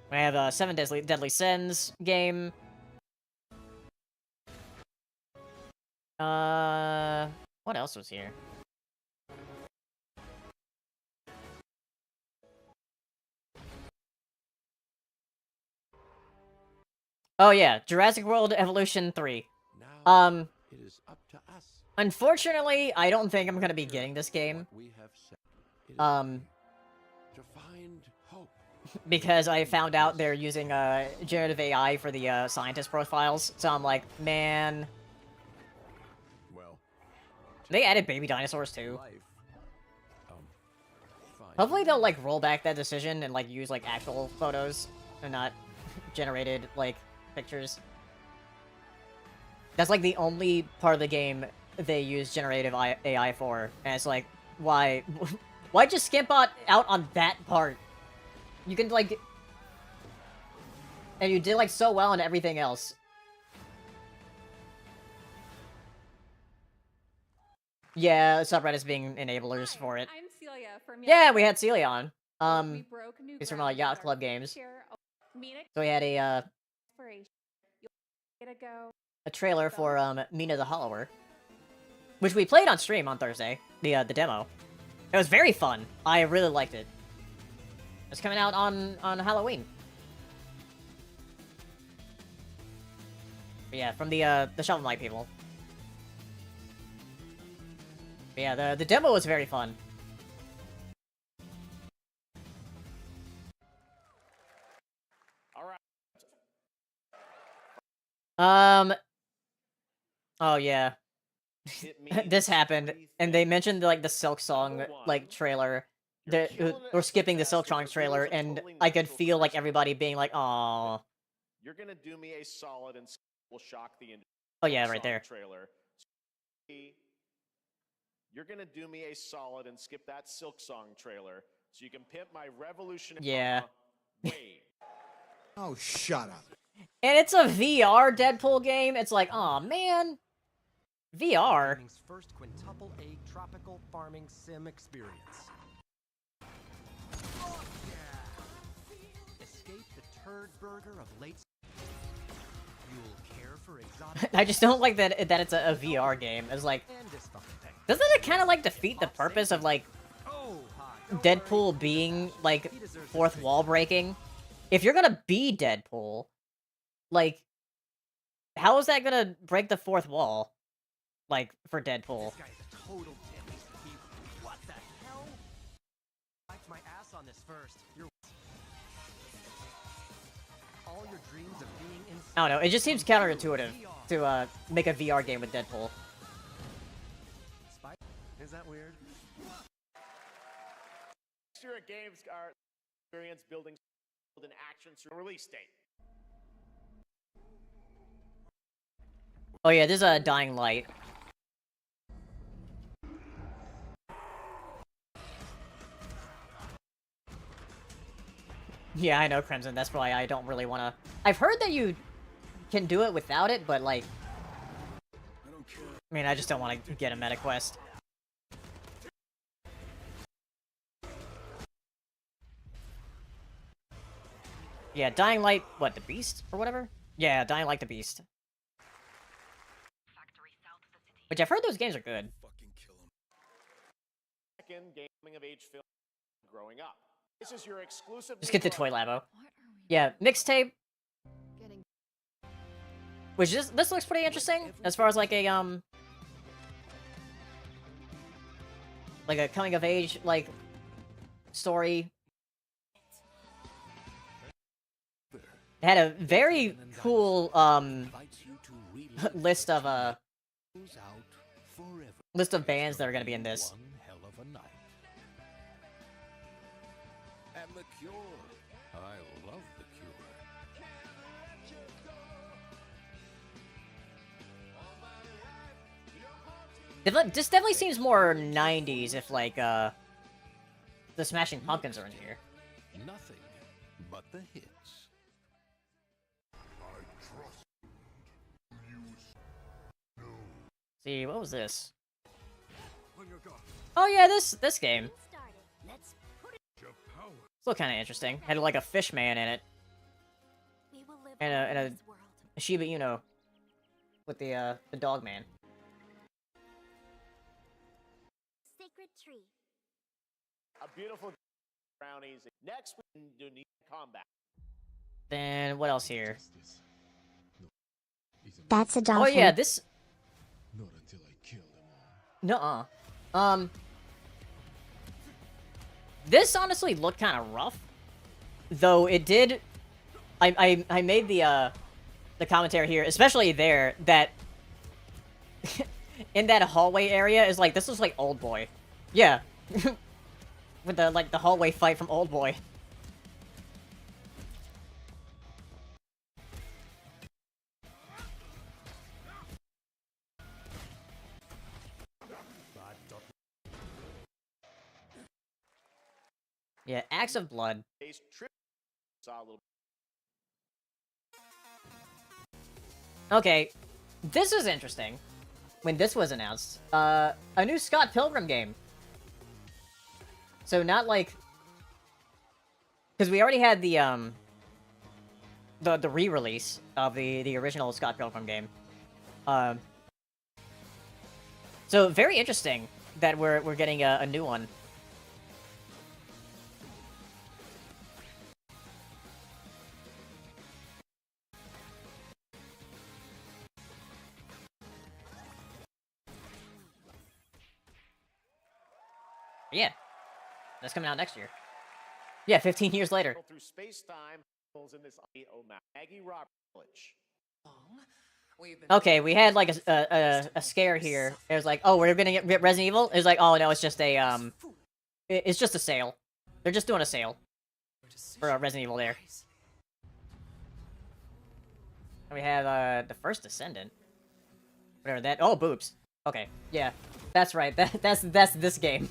S1: We have a Seven Deadly Sins game. What else was here? Oh yeah, Jurassic World Evolution 3.
S11: It is up to us.
S1: Unfortunately, I don't think I'm gonna be getting this game.
S11: To find hope.
S1: Because I found out they're using generative AI for the scientist profiles, so I'm like, man.
S11: Well,
S1: they added baby dinosaurs too. Hopefully they'll like roll back that decision and like use like actual photos and not generated like pictures. That's like the only part of the game they use generative AI for, and it's like, why? Why'd you skimp out on that part? You can like, and you did like so well in everything else. Yeah, subreddits being enablers for it.
S2: I'm Celia from
S1: Yeah, we had Celia on.
S2: We broke new
S1: He's from
S2: ground
S1: Yacht
S2: with our
S1: Club Games.
S2: share of Mina
S1: So we had
S2: inspiration. You'll get to go.
S1: a trailer for Mina the Hollower, which we played on stream on Thursday. The demo. It was very fun. I really liked it. It's coming out on Halloween. But yeah, from the Shovel Knight people. But yeah, the demo was very fun.
S3: All right.
S1: Oh yeah. This happened, and they mentioned like the Silk Song like trailer. We're skipping the Silk Song trailer, and I could feel like everybody being like, "Aw."
S3: You're gonna do me a solid and will shock the industry.
S1: Oh yeah, right there.
S3: Trailer. You're gonna do me a solid and skip that Silk Song trailer, so you can pimp my revolutionary.
S1: Yeah.
S3: Wait.
S11: Oh, shut up.
S1: And it's a VR Deadpool game. It's like, oh man, VR.
S22: First quintuple A tropical farming sim experience. Escape the turd burger of late. You'll care for exotic.
S1: I just don't like that it's a VR game. It's like, doesn't it kind of like defeat the purpose of like Deadpool being like fourth wall breaking? If you're gonna be Deadpool, like, how is that gonna break the fourth wall? Like, for Deadpool.
S22: This guy's a total dick. What the hell? Wipe my ass on this first. All your dreams of being in.
S1: I don't know, it just seems counterintuitive to make a VR game with Deadpool.
S22: Is that weird?
S3: Next year at Games are experience building an action release date.
S1: Oh yeah, there's a Dying Light. Yeah, I know, Crimson. That's why I don't really want to... I've heard that you can do it without it, but, like... I mean, I just don't want to get a meta quest. Yeah, Dying Light... What, the Beast? Or whatever? Yeah, Dying Light the Beast. Which I've heard those games are good.
S3: Second gaming of age film growing up. This is your exclusive.
S1: Just get the Toy Labo. Yeah, mixtape. Which this looks pretty interesting as far as like a coming of age like story. It had a very cool list of bands that are gonna be in this.
S11: And the Cure. I love the Cure.
S1: This definitely seems more 90s if, like, the Smashing Pumpkins are in here.
S11: Nothing but the hits.
S1: See, what was this? Oh yeah, this game. Still kind of interesting. Had like a fish man in it, and a Shiba Inu with the dog man.
S13: Sacred tree.
S3: A beautiful brownies. Next, we do need combat.
S1: Then what else here?
S13: That's a dolphin.
S1: Oh yeah, this.
S11: Not until I kill them
S1: Nuh-uh. This honestly looked kind of rough, though it did. I made the commentary here, especially there, that in that hallway area is like, this was like Old Boy. Yeah. With the, like, the hallway fight from Old Boy. Yeah, Acts of Blood. Okay, this is interesting. When this was announced, a new Scott Pilgrim game. So not like, because we already had the re-release of the original Scott Pilgrim game. So very interesting that we're getting a new one. Yeah, that's coming out next year. Yeah, 15 years later.
S3: Through space-time in this Maggie Roberts.
S1: Okay, we had like a scare here. It was like, oh, we're gonna get Resident Evil. It was like, oh no, it's just a it's just a sale. They're just doing a sale for Resident Evil there. And we have the first Descendant. Whatever that. Oh, boobs. Okay, yeah, that's right. That's this game.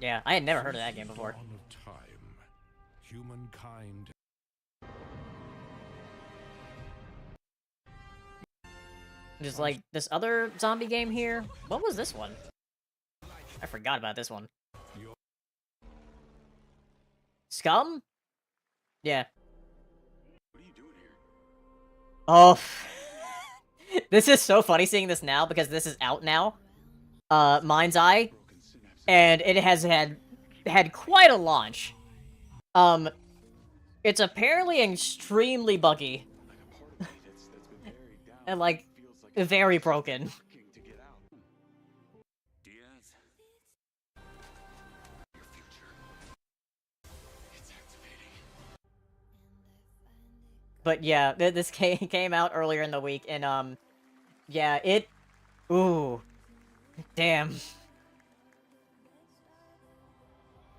S1: Yeah, I had never heard of that game before.
S11: Dawn of time, humankind.
S1: Just like this other zombie game here. What was this one? I forgot about this one. Scum? Yeah.
S8: What are you doing here?
S1: Oh. This is so funny seeing this now because this is out now. Mind's Eye. And it has had quite a launch. It's apparently extremely buggy. And like very broken. But yeah, this came out earlier in the week, and yeah, it, ooh, damn.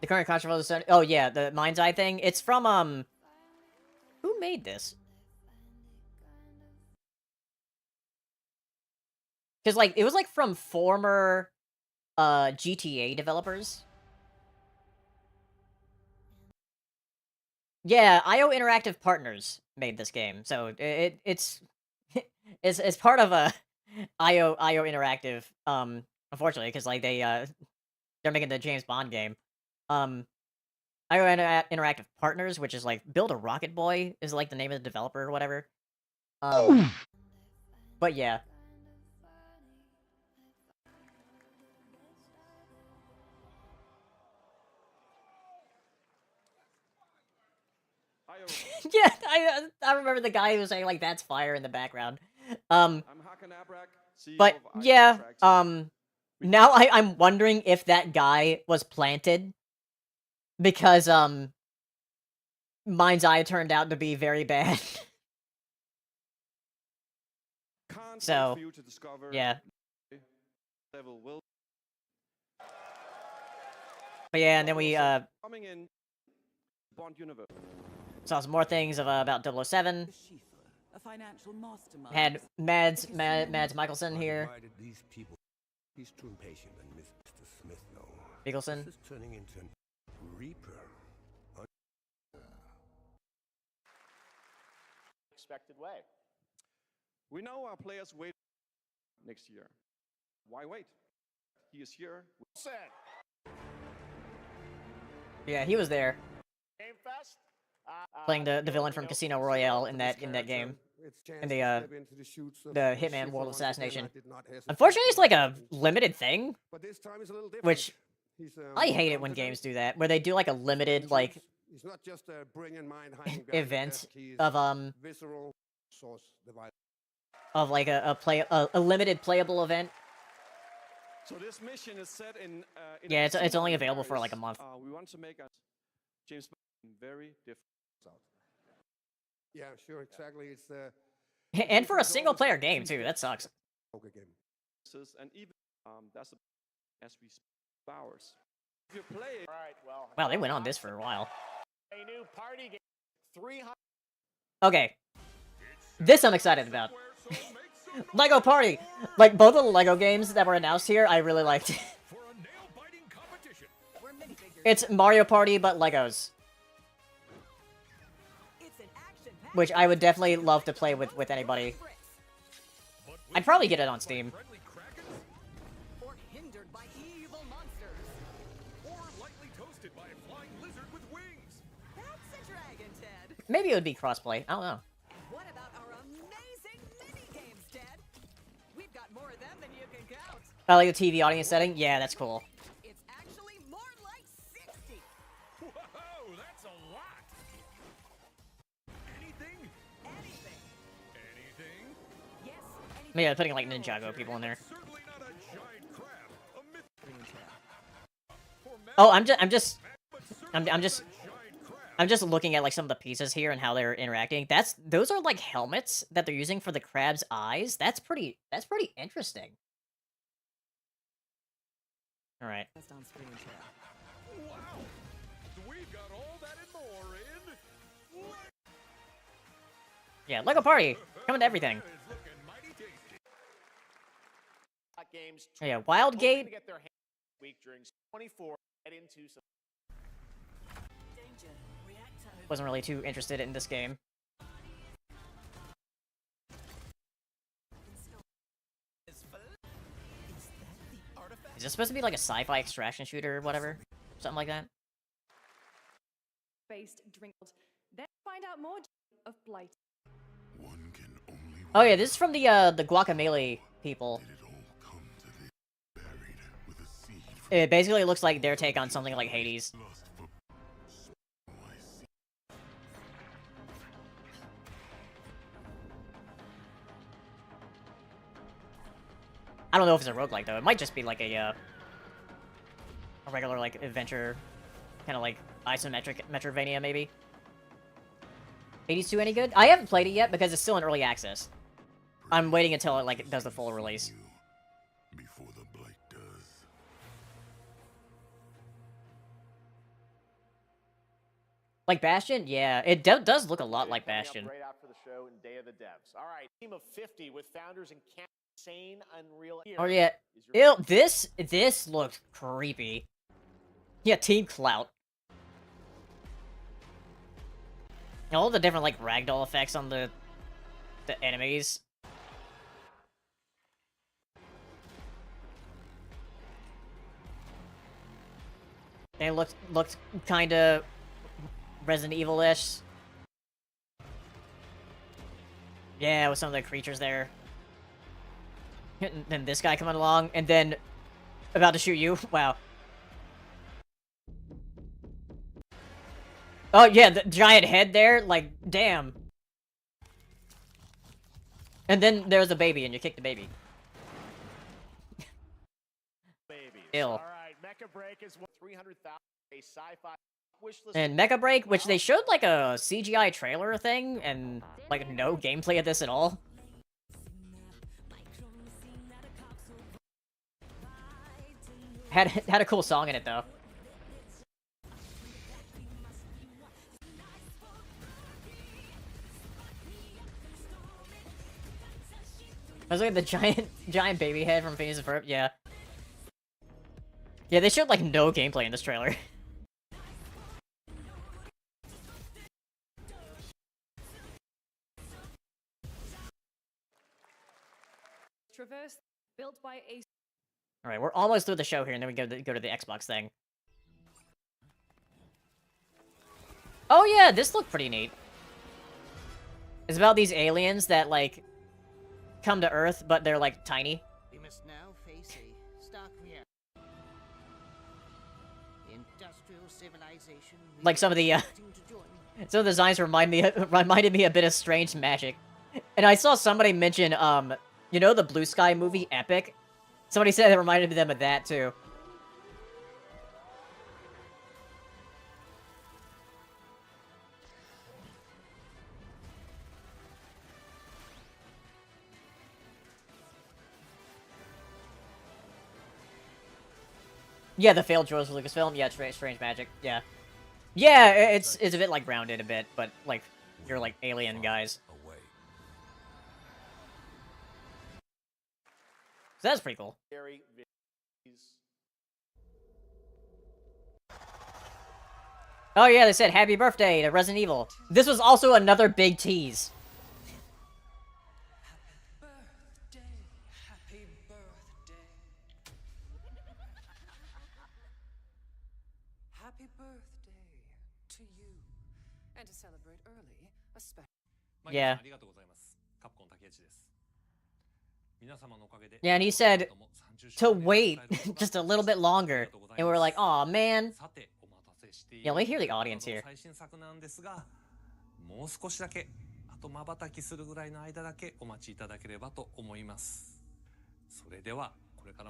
S1: The current controversial, oh yeah, the Mind's Eye thing. It's from who made this? Because like it was like from former GTA developers. Yeah, IO Interactive Partners made this game, so it's it's part of a IO Interactive. Unfortunately, because like they're making the James Bond game. IO Interactive Partners, which is like Build a Rocket Boy, is like the name of the developer or whatever. But yeah. Yeah, I remember the guy who was saying like that's fire in the background. But yeah, now I'm wondering if that guy was planted because Mind's Eye turned out to be very bad. So, yeah. But yeah, and then we saw some more things of about 007.
S10: A financial mastermind.
S1: Had Mads Mikkelsen here.
S11: He's too impatient and Mr. Smith know.
S1: Mikkelsen.
S11: This is turning into an reaper.
S3: Expected way.
S8: We know our players wait next year. Why wait? He is here.
S1: Yeah, he was there.
S3: Game Fest.
S1: Playing the villain from Casino Royale in that game. In the Hitman World Assassination. Unfortunately, it's like a limited thing. Which I hate it when games do that, where they do like a limited like event of like a limited playable event.
S8: So this mission is set in
S1: yeah, it's only available for like a month.
S8: We want to make James Bond very different.
S11: Yeah, sure, exactly. It's
S1: and for a single player game too. That sucks.
S8: And even that's as we hours. If you play it,
S3: all right, well.
S1: Wow, they went on this for a while.
S3: A new party game. 300.
S1: Okay, this I'm excited about. Lego Party, like both of the Lego games that were announced here, I really liked. It's Mario Party but Legos, which I would definitely love to play with anybody. I'd probably get it on Steam. Maybe it would be crossplay. I don't know.
S19: What about our amazing mini games, Ted? We've got more of them than you can count.
S1: I like the TV audience setting. Yeah, that's cool.
S19: It's actually more like 60.
S11: Whoa, that's a lot. Anything?
S19: Anything.
S11: Anything?
S19: Yes.
S1: Yeah, putting like Ninjago people in there.
S11: Certainly not a giant crab.
S1: Oh, I'm just looking at like some of the pieces here and how they're interacting. Those are like helmets that they're using for the crab's eyes. That's pretty interesting. All right.
S11: Wow. We've got all that and more in
S1: Yeah, Lego Party coming to everything.
S3: Games.
S1: Oh, yeah, Wildgate.
S3: To get their hands week during 24 head into some
S1: Wasn't really too interested in this game. Is this supposed to be like a sci-fi extraction shooter or whatever? Something like that?
S2: Based dwindled. Then find out more of Blight.
S1: Oh yeah, this is from the Guacamelee people. It basically looks like their take on something like Hades. I don't know if it's a roguelike though. It might just be like a regular like adventure, kind of like isometric Metroidvania maybe. Hades 2 any good? I haven't played it yet because it's still in early access. I'm waiting until it like does the full release.
S11: before the blight does.
S1: Like Bastion? Yeah, it does look a lot like Bastion.
S3: Right after the show and Day of the Devs. All right, team of 50 with founders in Insane Unreal.
S1: Oh yeah, ew, this looked creepy. Yeah, Team Clout. All the different like ragdoll effects on the enemies. They looked kind of Resident Evil-ish. Yeah, with some of the creatures there. And then this guy coming along, and then about to shoot you. Wow. Oh yeah, the giant head there. Like, damn. And then there's a baby, and you kick the baby.
S3: Babies.
S1: Ill.
S3: All right, Mecha Break is 300,000. A sci-fi wishlist.
S1: And Mecha Break, which they showed like a CGI trailer thing, and like no gameplay of this at all. Had a cool song in it though. I was like the giant baby head from Phineas and Ferb. Yeah. Yeah, they showed like no gameplay in this trailer.
S2: Traverse built by a.
S1: All right, we're almost through the show here, and then we go to the Xbox thing. Oh yeah, this looked pretty neat. It's about these aliens that like come to Earth, but they're like tiny.
S4: We must now face a stark reality. Industrial civilization.
S1: Like some of the designs reminded me a bit of Strange Magic. And I saw somebody mention you know the Blue Sky movie Epic? Somebody said it reminded them of that too. Yeah, the failed George Lucasfilm. Yeah, Strange Magic. Yeah. Yeah, it's a bit like grounded a bit, but like you're like alien guys. So that's pretty cool. Oh yeah, they said happy birthday to Resident Evil. This was also another big tease.
S19: Happy birthday. Happy birthday to you. And to celebrate early, a special.
S1: Yeah. Yeah, and he said to wait just a little bit longer, and we're like, "Aw, man." Yeah, let me hear the audience here.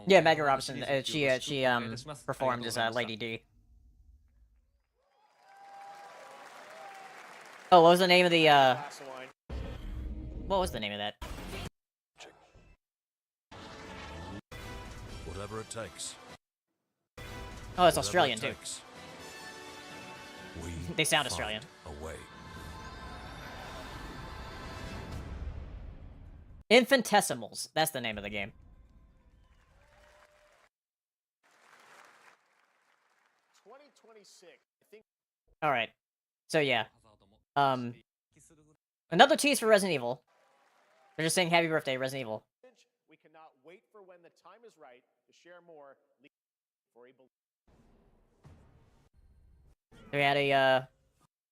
S1: Yeah, Megan Robinson. She performed as Lady D. Oh, what was the name of the What was the name of that?
S11: Whatever it takes.
S1: Oh, it's Australian too. They sound Australian.
S11: Away.
S1: Infinitesimals. That's the name of the game. All right. So yeah. Another tease for Resident Evil. They're just saying happy birthday, Resident Evil.
S3: We cannot wait for when the time is right to share more for a
S1: We had a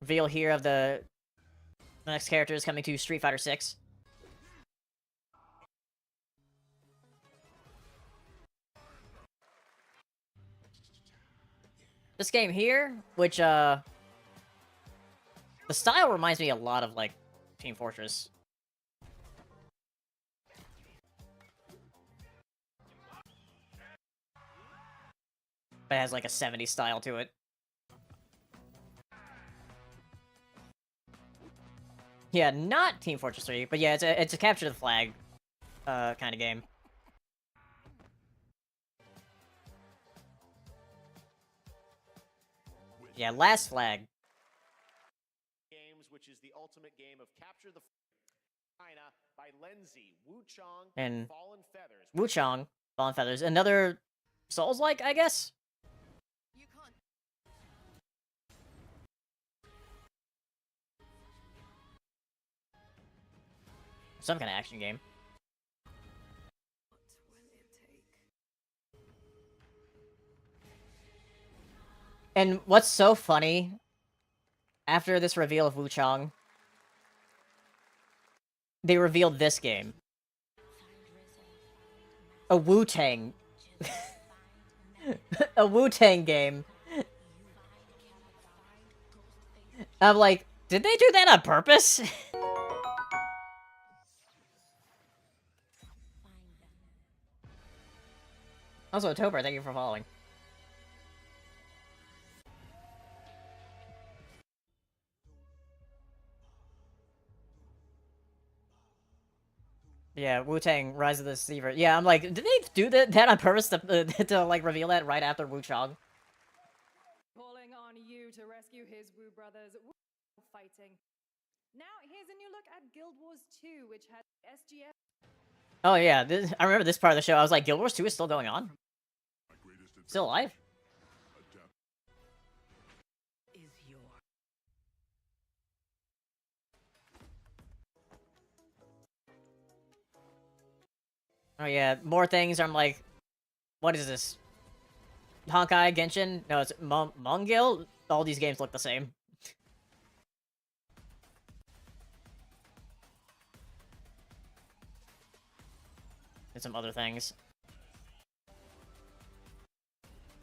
S1: reveal here of the next characters coming to Street Fighter 6. This game here, which the style reminds me a lot of like Team Fortress. But it has like a 70s style to it. Yeah, not Team Fortress 3, but yeah, it's a capture the flag kind of game. Yeah, Last Flag.
S3: Games, which is the ultimate game of capture the China by Lenzi, Wuchang,
S1: And
S3: Fallen Feathers.
S1: Wuchang, Fallen Feathers. Another Souls-like, I guess? Some kind of action game. And what's so funny, after this reveal of Wuchang, they revealed this game. A Wu-Tang. A Wu-Tang game. I'm like, did they do that on purpose? Also, Vtuber, thank you for following. Yeah, Wu-Tang, Rise of the Deceiver. Yeah, I'm like, did they do that on purpose to like reveal that right after Wu-Chang?
S2: Calling on you to rescue his Wu brothers. Fighting. Now, here's a new look at Guild Wars 2, which has SGF.
S1: Oh yeah, I remember this part of the show. I was like, Guild Wars 2 is still going on? Still alive? Oh yeah, more things. I'm like, what is this? Honkai, Genshin? No, it's Mongil? All these games look the same. And some other things.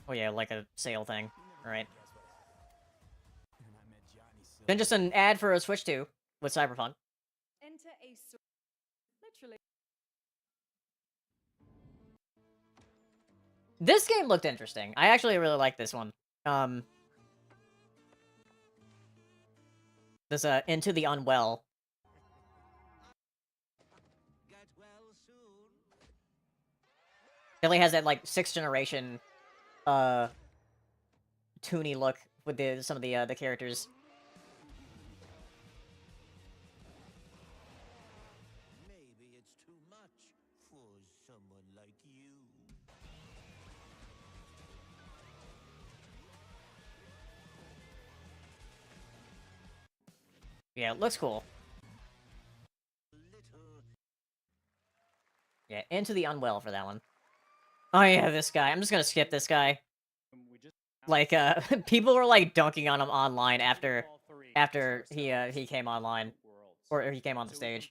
S1: Oh yeah, like a sale thing. Alright. Then just an ad for a Switch 2 with Cyberpunk.
S2: Enter a literally.
S1: This game looked interesting. I actually really like this one. This Into the Unwell. Really has that like 6th generation toony look with some of the characters.
S11: Maybe it's too much for someone like you.
S1: Yeah, it looks cool. Yeah, Into the Unwell for that one. Oh yeah, this guy. I'm just gonna skip this guy. Like, people were like dunking on him online after he came online, or he came on the stage.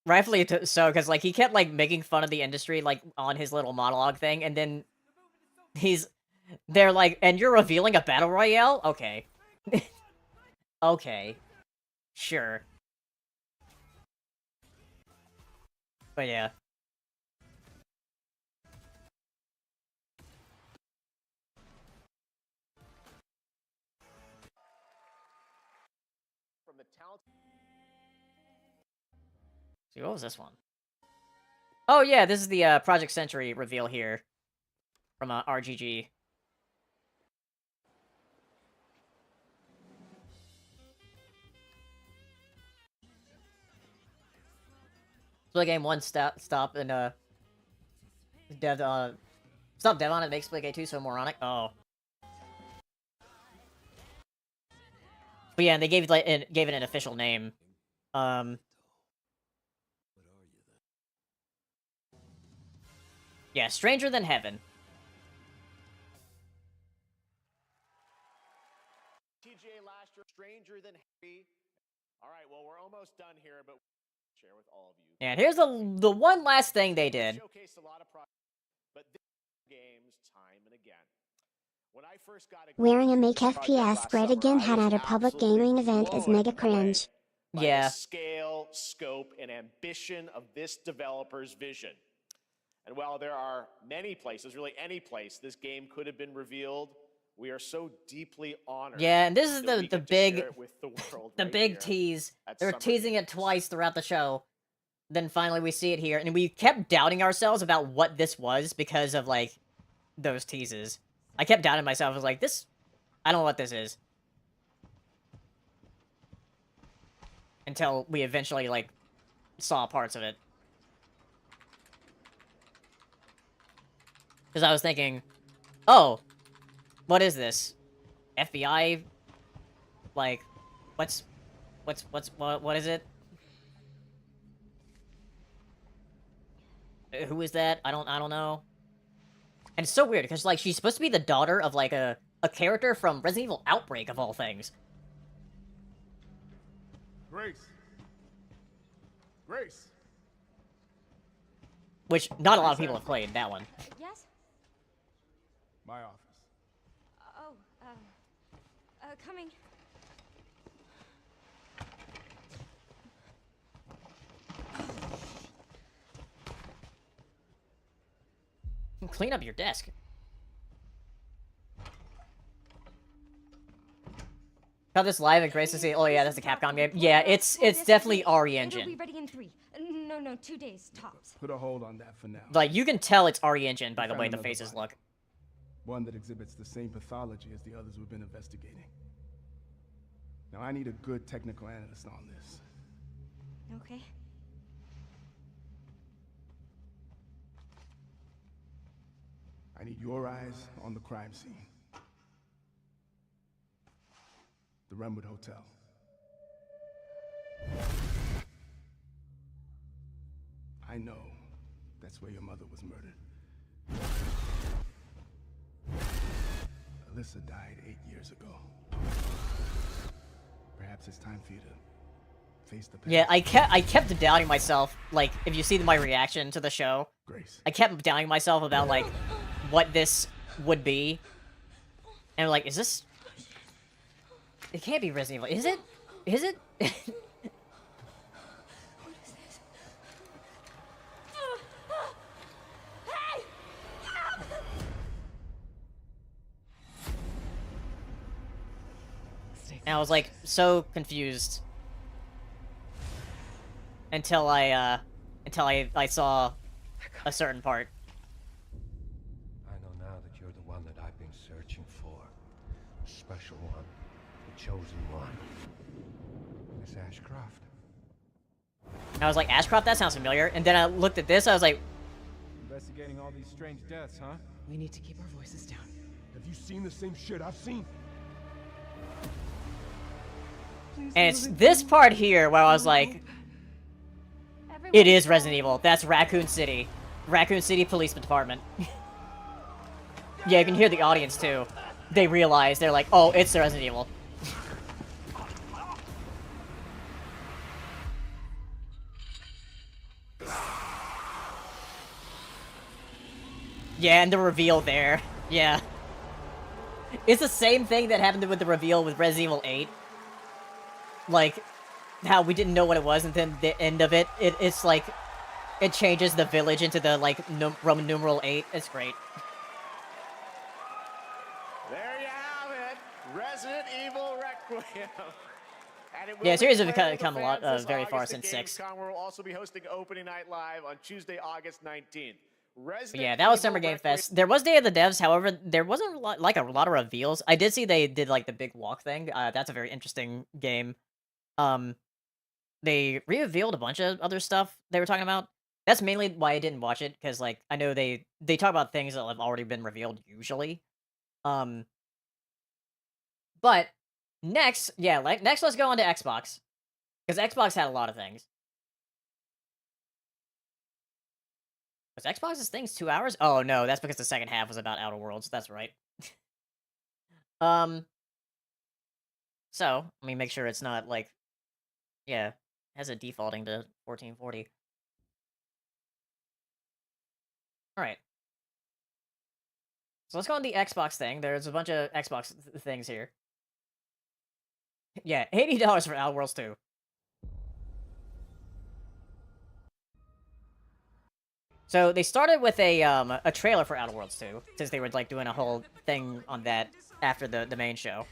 S1: Rightfully so, because like he kept like making fun of the industry like on his little monologue thing, and then they're like, and you're revealing a battle royale? Okay. Okay. Sure. But yeah.
S3: From the talent.
S1: See, what was this one? Oh yeah, this is the Project Century reveal here from RGG. Split game 1 stop and stop dev on it makes Split 2 so moronic. Oh. But yeah, and they gave it an official name. Yeah, Stranger Than Heaven.
S3: TGA last year, Stranger Than Heavy. All right, well, we're almost done here, but share with all of you.
S1: And here's the one last thing they did.
S3: Showcased a lot of products, but games time and again. When I first got
S9: Wearing a Make FPS Great Again hat at a public gaming event is mega cringe.
S1: Yeah.
S3: The scale, scope, and ambition of this developer's vision. And while there are many places, really any place, this game could have been revealed, we are so deeply honored.
S1: Yeah, and this is the big
S3: the
S1: big tease. They were teasing it twice throughout the show. Then finally we see it here, and we kept doubting ourselves about what this was because of like those teases. I kept doubting myself. I was like, this, I don't know what this is. Until we eventually like saw parts of it. Because I was thinking, oh, what is this? FBI? Like, what is it? Who is that? I don't know. And it's so weird, because, like, she's supposed to be the daughter of, like, a character from Resident Evil Outbreak, of all things.
S5: Grace. Grace.
S1: Which, not a lot of people have played that one.
S6: Yes?
S5: My office.
S6: Oh, coming.
S1: Clean up your desk. Got this live at Grace to see. Oh yeah, that's a Capcom game. Yeah, it's definitely RE
S7: It'll be
S1: Engine.
S7: ready in 3. No, 2 days tops.
S5: Put a hold on that for now.
S1: Like you can tell it's RE Engine by the
S5: found
S1: way the
S5: another
S1: faces
S5: body.
S1: look.
S5: One that exhibits the same pathology as the others we've been investigating. Now I need a good technical analyst on this.
S7: Okay.
S5: I need your eyes on the crime scene. The Renwood Hotel. I know that's where your mother was murdered. Alyssa died 8 years ago. Perhaps it's time for you to face the past.
S1: Yeah, I kept doubting myself. Like, if you see my reaction to the show,
S5: Grace.
S1: I kept doubting myself about like what this would be, and like, is this? It can't be Resident Evil, is it? Is it? And I was like so confused until I saw a certain part.
S16: I know now that you're the one that I've been searching for. The special one. The chosen one. Miss Ashcroft.
S1: And I was like, Ashcroft, that sounds familiar. And then I looked at this, I was like,
S5: Investigating all these strange deaths, huh?
S12: We need to keep our voices down.
S5: Have you seen the same shit I've seen?
S1: and it's this part here where I was like, it is Resident Evil. That's Raccoon City. Raccoon City Police Department. Yeah, you can hear the audience too. They realize, they're like, oh, it's Resident Evil. Yeah, and the reveal there. Yeah. It's the same thing that happened with the reveal with Resident Evil 8. Like, how we didn't know what it was, and then the end of it, it's like, it changes the village into the, like, Roman numeral 8. It's great.
S3: There you have it, Resident Evil Requiem. And it will
S1: Yeah, series
S3: be
S1: have
S3: playable to
S1: come a lot,
S3: fans this
S1: very far
S3: August at
S1: since 6.
S3: Gamescom, where we'll also be hosting opening night live on Tuesday, August 19th.
S1: But yeah, that was Summer Game Fest. There was Day of the Devs, however, there wasn't a lot of reveals. I did see they did, like, the big walk thing. That's a very interesting game. They revealed a bunch of other stuff they were talking about. That's mainly why I didn't watch it, because, like, I know they talk about things that have already been revealed, usually. But, next, yeah, next let's go on to Xbox. Because Xbox had a lot of things. Was Xbox's things 2 hours? Oh, no, that's because the second half was about Outer Worlds. That's right. So, let me make sure it's not, like... Yeah, it has it defaulting to 1440. Alright. So let's go on the Xbox thing. There's a bunch of Xbox things here. Yeah, $80 for Outer Worlds 2. So they started with a trailer for Outer Worlds 2, since they were like doing a whole thing on that after the main show.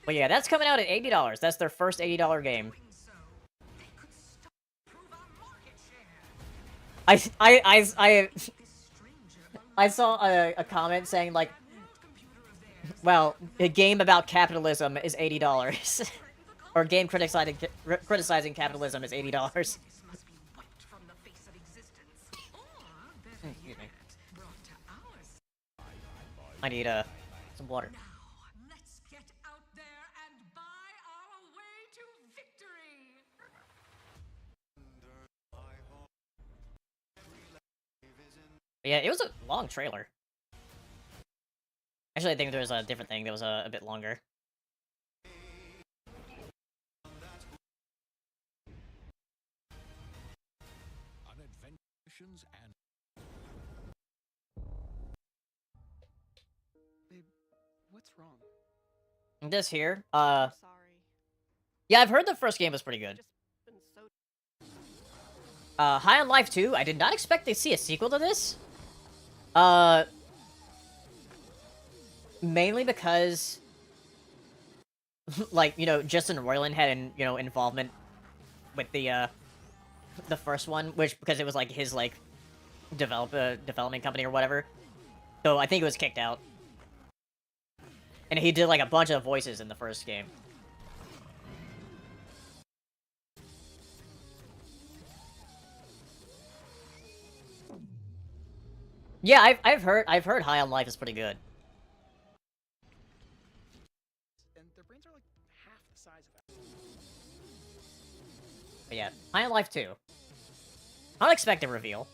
S1: But yeah, that's coming out at $80. That's their first $80 game. I saw a comment saying like, well, a game about capitalism is $80. Or a game criticizing capitalism is $80. Excuse me. I need some water.
S19: Let's get out there and buy our way to victory.
S1: Yeah, it was a long trailer. Actually, I think there was a different thing that was a bit longer.
S12: Babe, what's wrong?
S1: This here, yeah, I've heard the first game was pretty good. High on Life 2, I did not expect to see a sequel to this. Mainly because like, you know, Justin Roiland had, you know, involvement with the first one, which, because it was, like, his, like, development company or whatever. So I think it was kicked out. And he did, like, a bunch of voices in the first game. Yeah, I've heard High on Life is pretty good.
S17: And their brains are like half the size of
S1: But yeah, High on Life 2. Unexpected reveal.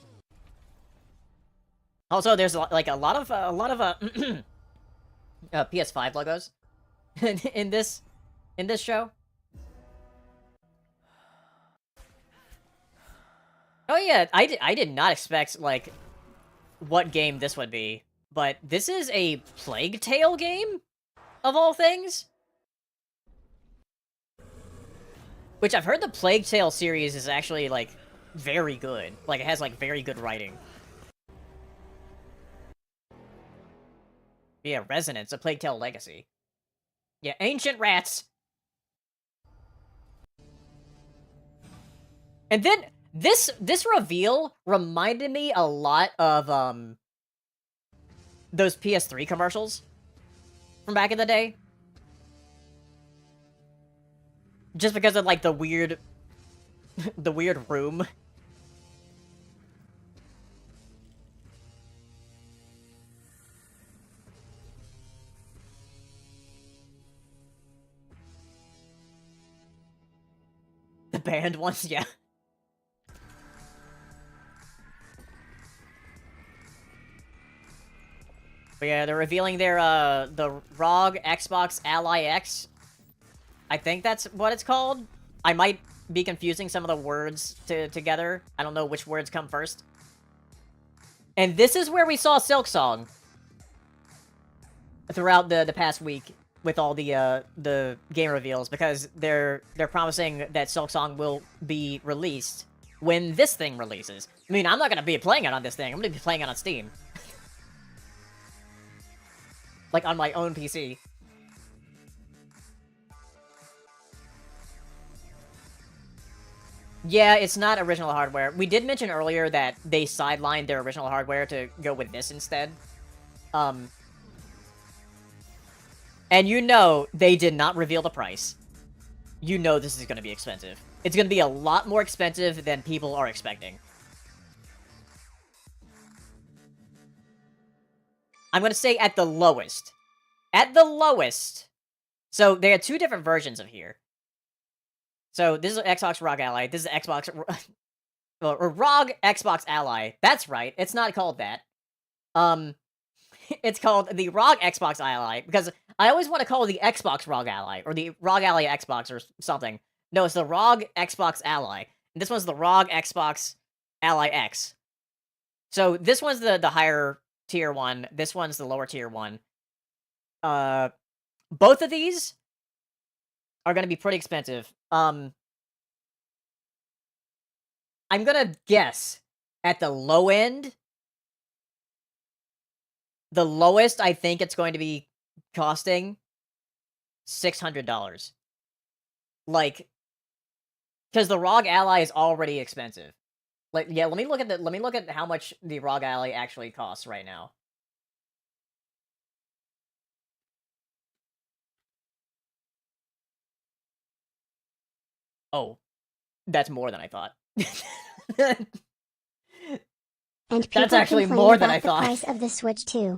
S1: Also, there's like a lot of PS5 logos in this show. Oh yeah, I did not expect like what game this would be, but this is a Plague Tale game of all things. Which I've heard the Plague Tale series is actually like very good. Like it has like very good writing. Yeah, Resonance, a Plague Tale Legacy. Yeah, Ancient Rats. And then this reveal reminded me a lot of those PS3 commercials from back in the day. Just because of like the weird room. The band ones, yeah. But yeah, they're revealing their, the ROG Xbox Ally X. I think that's what it's called. I might be confusing some of the words together. I don't know which words come first. And this is where we saw Silksong throughout the past week with all the game reveals, because they're promising that Silksong will be released when this thing releases. I mean, I'm not gonna be playing it on this thing. I'm gonna be playing it on Steam. Like, on my own PC. Yeah, it's not original hardware. We did mention earlier that they sidelined their original hardware to go with this instead. And you know they did not reveal the price. You know this is going to be expensive. It's going to be a lot more expensive than people are expecting. I'm going to say at the lowest. At the lowest. So, they had two different versions of here. So, this is Xbox ROG Ally. This is Xbox... or ROG Xbox Ally. That's right. It's not called that. It's called the ROG Xbox Ally, because I always want to call it the Xbox ROG Ally, or the ROG Ally Xbox, or something. No, it's the ROG Xbox Ally. And this one's the ROG Xbox Ally X. So, this one's the higher tier one. This one's the lower tier one. Both of these are going to be pretty expensive. I'm gonna guess at the low end, the lowest I think it's going to be costing $600. Like, because the ROG Ally is already expensive. Like, yeah, let me look at how much the ROG Ally actually costs right now. Oh, that's more than I thought.
S9: And people
S1: That's actually
S9: complain
S1: more than
S9: about
S1: I thought.
S9: the price of the Switch too.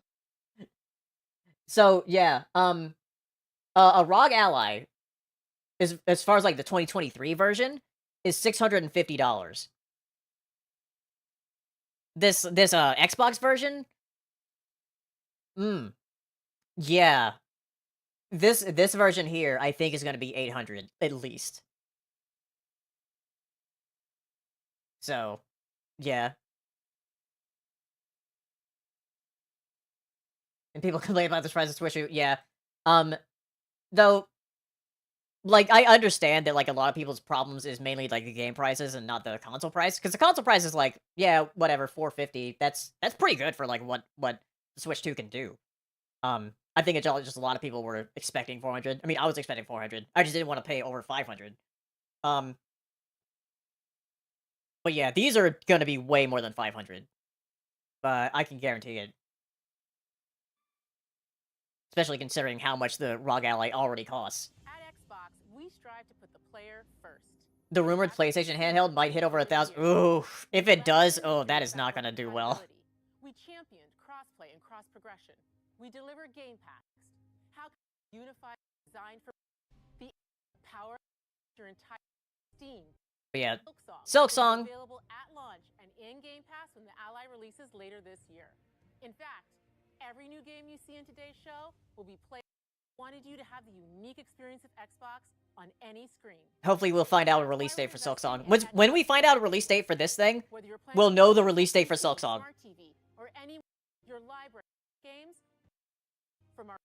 S1: So yeah, a ROG Ally is, as far as like the 2023 version, is $650. This Xbox version, yeah. This version here, I think, is gonna be 800 at least. So, yeah. And people complain about this price of Switch. Yeah. Though, like, I understand that, like, a lot of people's problems is mainly, like, the game prices and not the console price. Because the console price is, like, yeah, whatever, $450. That's pretty good for, like, what the Switch 2 can do. I think it's just a lot of people were expecting 400. I mean, I was expecting 400. I just didn't want to pay over 500. But yeah, these are gonna be way more than 500. But I can guarantee it. Especially considering how much the ROG Ally already costs.
S14: At Xbox, we strive to put the player first.
S1: The rumored PlayStation handheld might hit over 1,000. Ooh, if it does, oh, that is not gonna do well.
S14: We championed crossplay and cross progression. We deliver game packs. How can we unify design for the power of your entire Steam?
S1: But yeah,
S14: Silksong
S1: Silksong.
S14: Available at launch and in Game Pass when the Ally releases later this year. In fact, every new game you see in today's show will be played. Wanted you to have the unique experience of Xbox on any screen.
S1: Hopefully we'll find out a release date for Silksong. When we find out a release date for this thing, we'll know the release date for Silksong.
S14: Smart TV or any your library games from our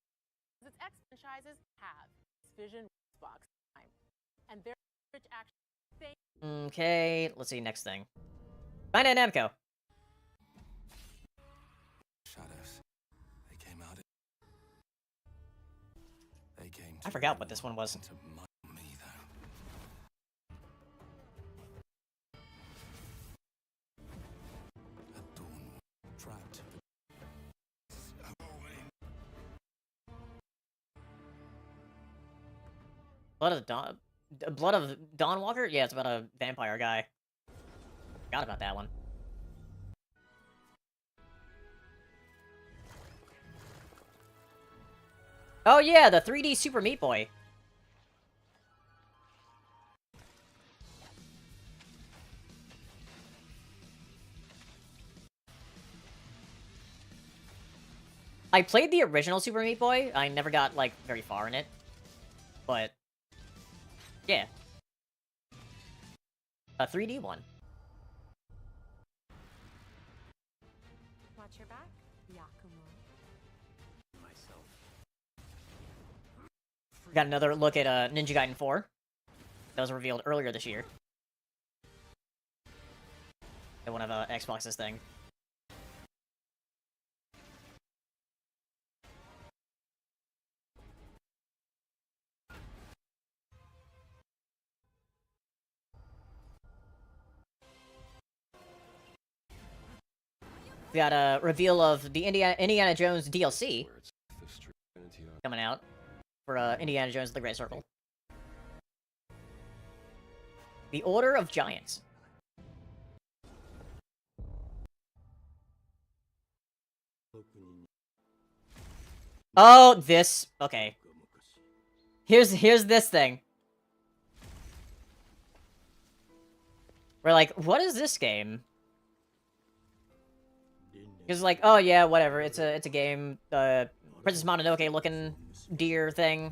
S14: its X franchises have Vision Xbox time. And their rich action.
S1: Okay, let's see next thing. Bandai Namco.
S11: Shadows. They came out. They came.
S1: I forgot what this one was.
S11: To me, though. At dawn, trapped.
S1: Blood of Dawnwalker? Yeah, it's about a vampire guy. Forgot about that one. Oh yeah, the 3D Super Meat Boy. I played the original Super Meat Boy. I never got, like, very far in it. But, yeah. A 3D one.
S20: Watch your back, Yakumo.
S17: Myself.
S1: Got another look at Ninja Gaiden 4. That was revealed earlier this year. At one of Xbox's thing. We got a reveal of the Indiana Jones DLC coming out for Indiana Jones: The Great Circle. The Order of Giants. Oh, this. Okay. Here's this thing. We're like, what is this game? Because like, oh yeah, whatever. It's a game. Princess Mononoke looking deer thing.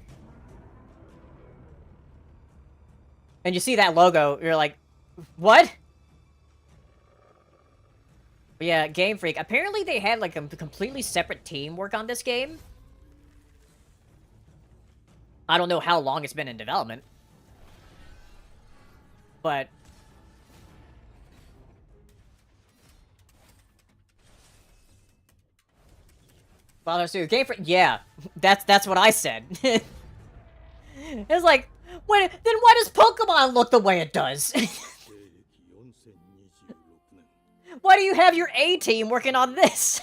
S1: And you see that logo, you're like, what? But yeah, Game Freak. Apparently they had like a completely separate team work on this game. I don't know how long it's been in development. But Father Stu, Game Freak. Yeah, that's what I said. It's like, then why does Pokemon look the way it does? Why do you have your A team working on this?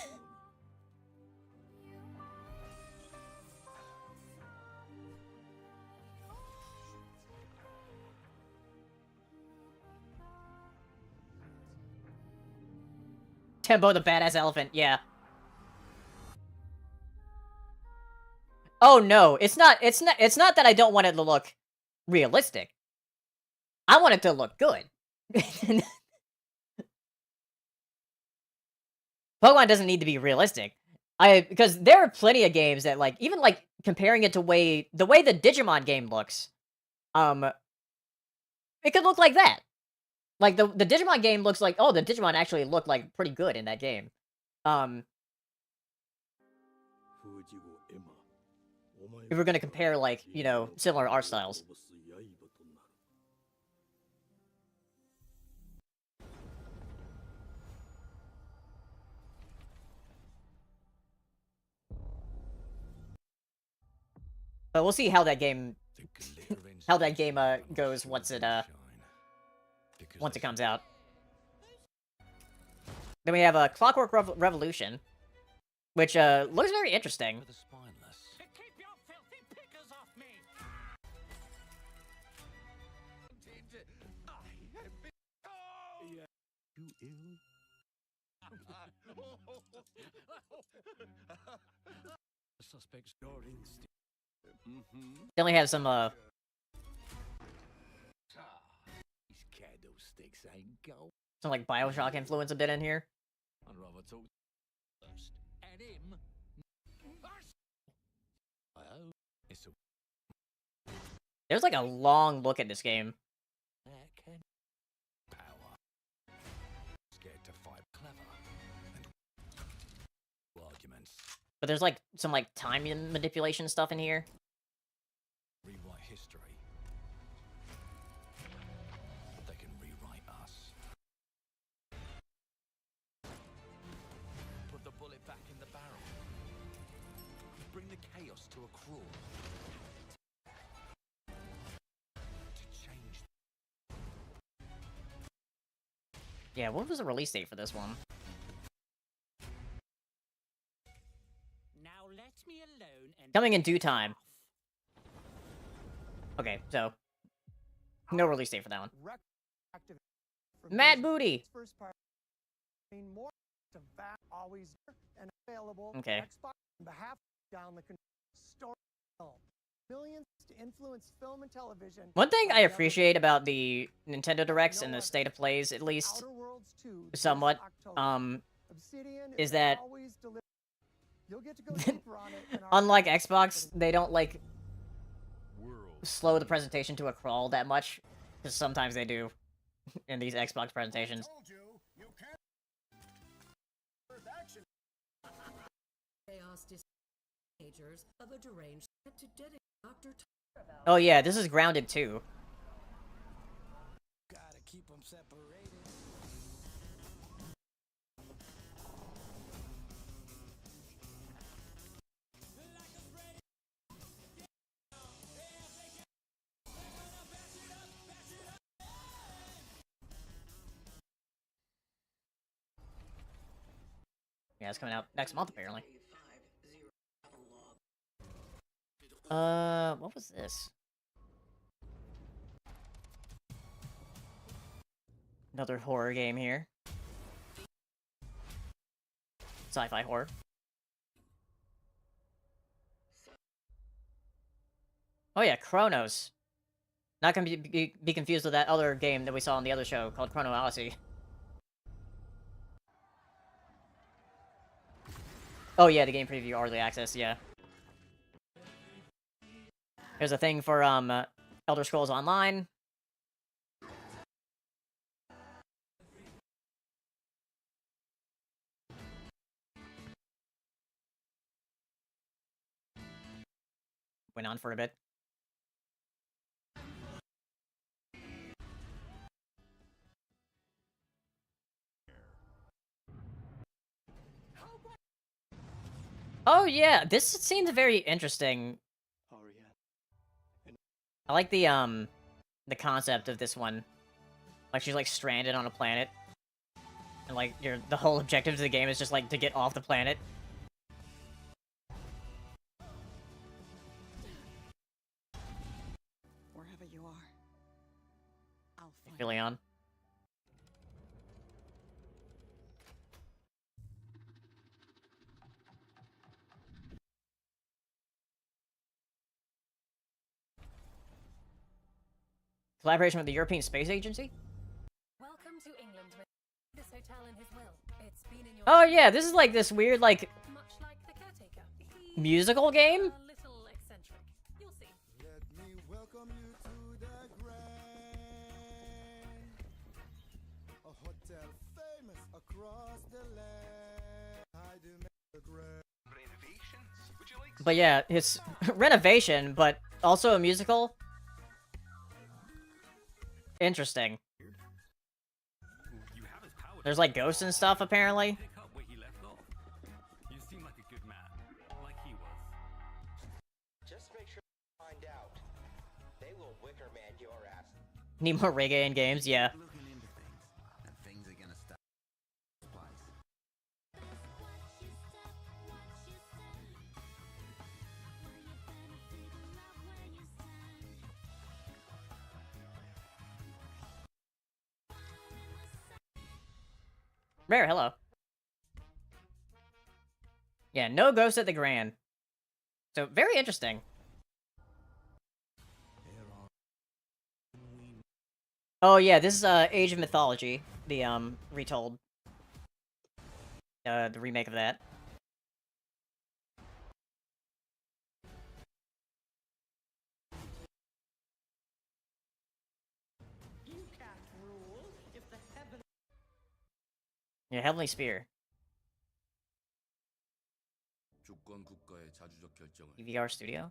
S1: Tembo the badass elephant, yeah. Oh no, it's not that I don't want it to look realistic. I want it to look good. Pokemon doesn't need to be realistic. Because there are plenty of games that like even like comparing it to the way the Digimon game looks, it could look like that. Like the Digimon game looks like, oh, the Digimon actually looked like pretty good in that game. If we're gonna compare like, you know, similar art styles. But we'll see how that game goes once it comes out. Then we have a Clockwork Revolution, which looks very interesting. Then we have some like BioShock influence a bit in here.
S18: I'd rather talk first. And him.
S1: There's like a long look at this game.
S11: Power. Scared to fight clever. And arguments.
S1: But there's like some like time manipulation stuff in here.
S11: Rewrite history. But they can rewrite us.
S18: Put the bullet back in the barrel. Bring the chaos to a crawl.
S1: Yeah, what was the release date for this one?
S18: Now let me alone and
S1: Coming in due time. Okay, so no release date for that one. Mad Booty. Okay.
S21: Millions to influence film and television.
S1: One thing I appreciate about the Nintendo Directs and the state of plays, at least somewhat, is that unlike Xbox, they don't like slow the presentation to a crawl that much, because sometimes they do in these Xbox presentations. Oh yeah, this is Grounded too.
S18: gotta keep them separated.
S1: Yeah, it's coming out next month apparently. What was this? Another horror game here. Sci-fi horror. Oh yeah, Chronos. Not gonna be confused with that other game that we saw on the other show called Chrono Odyssey. Oh yeah, the game preview early access, yeah. There's a thing for Elder Scrolls Online. Went on for a bit. Oh yeah, this seems very interesting. I like the concept of this one. Like she's like stranded on a planet. And like the whole objective of the game is just like to get off the planet.
S19: Wherever you are, I'll find
S1: Really on. Collaboration with the European Space Agency?
S2: Welcome to England with this hotel in his will. It's been in your
S1: Oh yeah, this is like this weird like
S2: much like the caretaker.
S1: musical game?
S2: A little eccentric. You'll see.
S21: Let me welcome you to the Grand, a hotel famous across the land. I do make the Grand.
S18: Renovations? Would you like
S1: But yeah, it's renovation, but also a musical. Interesting. There's like ghosts and stuff apparently.
S18: pick up where he left off? You seem like a good man, like he was. Just make sure
S1: Need more reggae in games, yeah.
S11: Looking into things, and things are gonna start.
S1: Rare, hello. Yeah, no ghosts at the Grand. So, very interesting. Oh yeah, this is Age of Mythology, the retold. The remake of that.
S4: You can't rule if the heaven.
S1: Yeah, Heavenly Spear.
S11: 주권 국가의 자주적 결정을
S1: EVR Studio?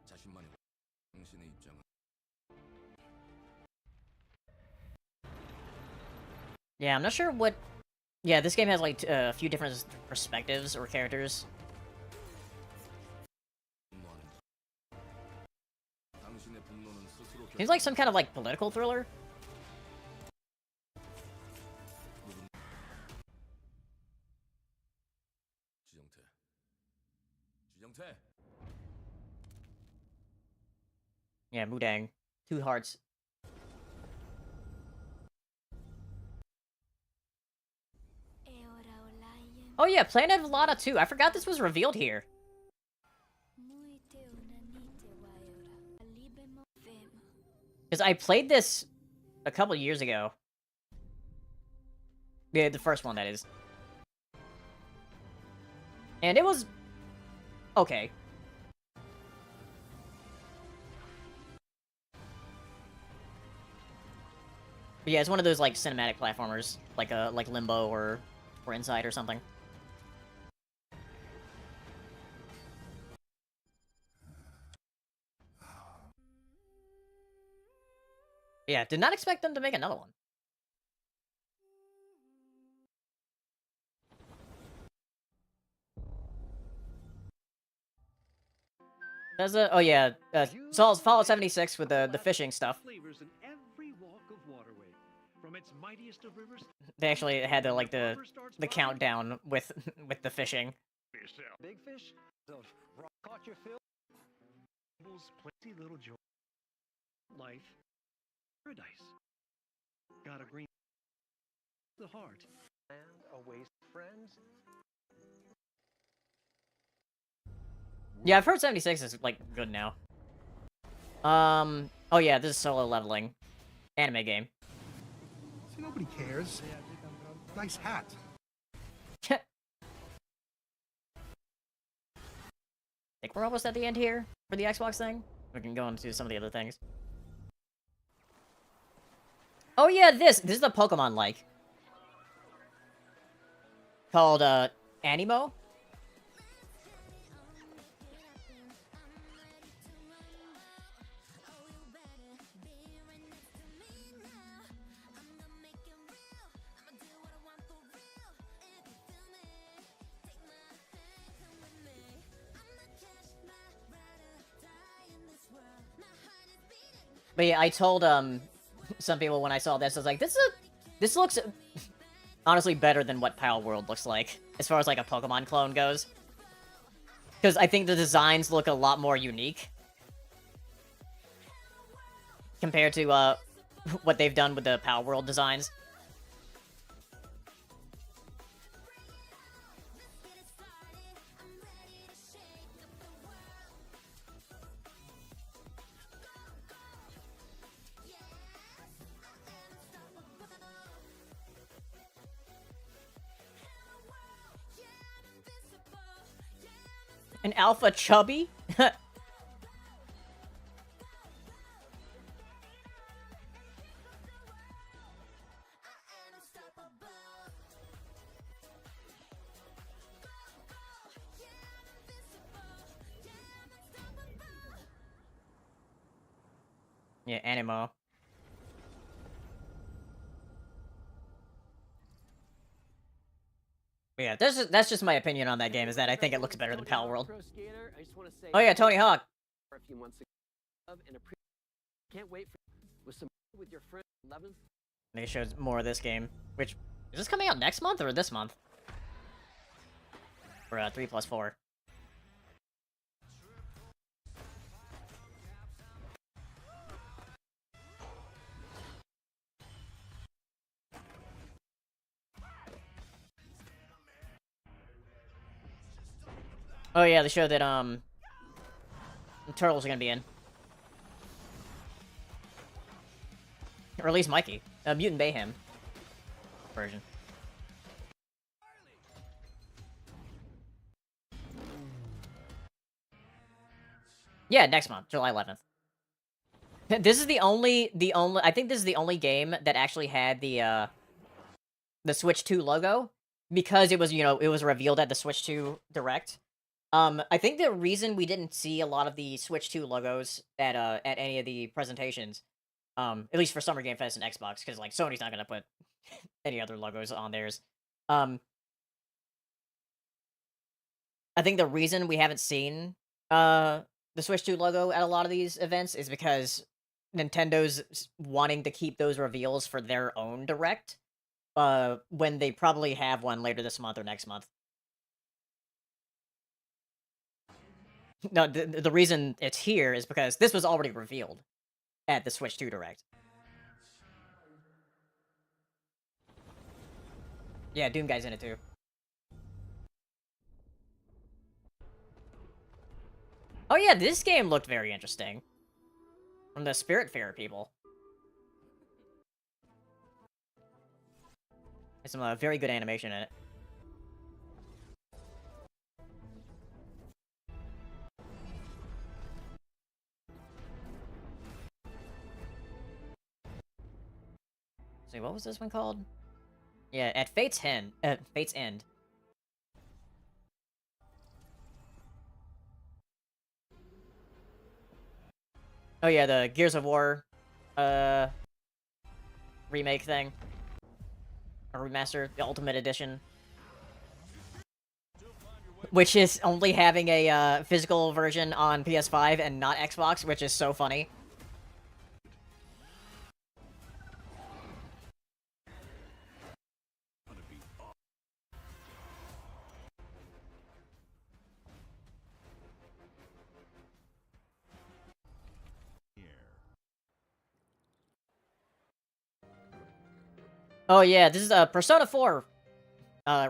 S11: 자신만의 당신의 입장은
S1: Yeah, I'm not sure what... Yeah, this game has, like, a few different perspectives or characters.
S11: 당신의 분노는 스스로
S1: Seems like some kind of, like, political thriller?
S11: 지정태.
S1: Yeah, Mudang. Two hearts. Oh yeah, Planet of Lana 2. I forgot this was revealed here. Because I played this a couple years ago. Yeah, the first one, that is. And it was... okay. But yeah, it's one of those, like, cinematic platformers. Like, like Limbo or Inside or something. Yeah, did not expect them to make another one. Does it? Oh yeah, Fallout 76 with the fishing stuff.
S4: Flavors in every walk of waterway. From its mightiest of rivers.
S1: They actually had the countdown with the fishing.
S4: Big fish. Caught your fill. Plenty little joy. Life. Paradise. Got a green. The heart. And a waste friends.
S1: Yeah, I've heard 76 is, like, good now. Oh yeah, this is solo leveling. Anime game.
S15: See, nobody cares. Nice hat.
S1: Think we're almost at the end here for the Xbox thing? We can go into some of the other things. Oh yeah, this is a Pokemon-like. Called, Animo? But yeah, I told, some people when I saw this, I was like, this looks honestly better than what Pal World looks like, as far as, like, a Pokemon clone goes. Because I think the designs look a lot more unique. Compared to, what they've done with the Pal World designs. An alpha chubby? Yeah, Animo. Yeah, that's just my opinion on that game, is that I think it looks better than Pal World. Oh yeah, Tony Hawk.
S13: Can't wait for with some with your friend 11th.
S1: They showed more of this game. Which is this coming out next month or this month? For 3+4. Oh yeah, the show that the Turtles are gonna be in. Or at least Mikey. Mutant Mayhem version. Yeah, next month, July 11th. This is the only I think this is the only game that actually had the Switch 2 logo because it was, you know, it was revealed at the Switch 2 Direct. I think the reason we didn't see a lot of the Switch 2 logos at any of the presentations, at least for Summer Game Fest and Xbox, because like Sony's not gonna put any other logos on theirs. I think the reason we haven't seen the Switch 2 logo at a lot of these events is because Nintendo's wanting to keep those reveals for their own Direct, when they probably have one later this month or next month. No, the reason it's here is because this was already revealed at the Switch 2 Direct. Yeah, Doom Guy's in it too. Oh yeah, this game looked very interesting. From the Spiritfarer people. There's some very good animation in it. See, what was this one called? Yeah, at Fate's End. Fate's End. Oh yeah, the Gears of War, remake thing. Or remaster, the Ultimate Edition. Which is only having a, physical version on PS5 and not Xbox, which is so funny. Oh yeah, this is a Persona 4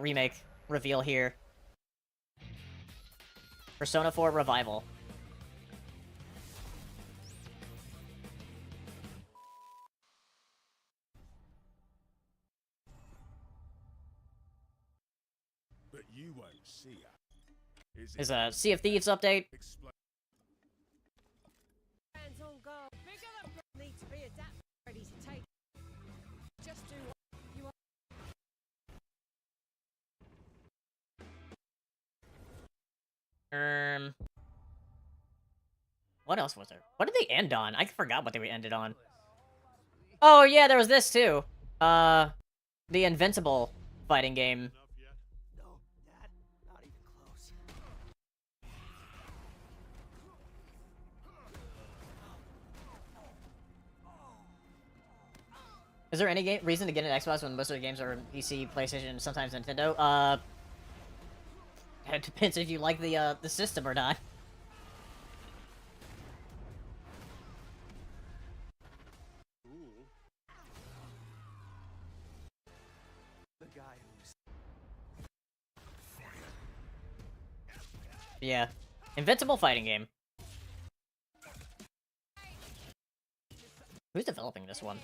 S1: remake reveal here. Persona 4 Revival.
S11: But you won't see her.
S1: Is a Sea of Thieves update.
S19: Hands on guard. Bigger than need to be adapted, ready to take. Just do what you want.
S1: What else was there? What did they end on? I forgot what they ended on. Oh yeah, there was this too. The Invincible fighting game.
S13: No, Dad, not even close.
S1: Is there any reason to get an Xbox when most of the games are PC, PlayStation, and sometimes Nintendo? It depends if you like the system or not.
S13: The guy who's
S1: Yeah. Invincible fighting game. Who's developing this one?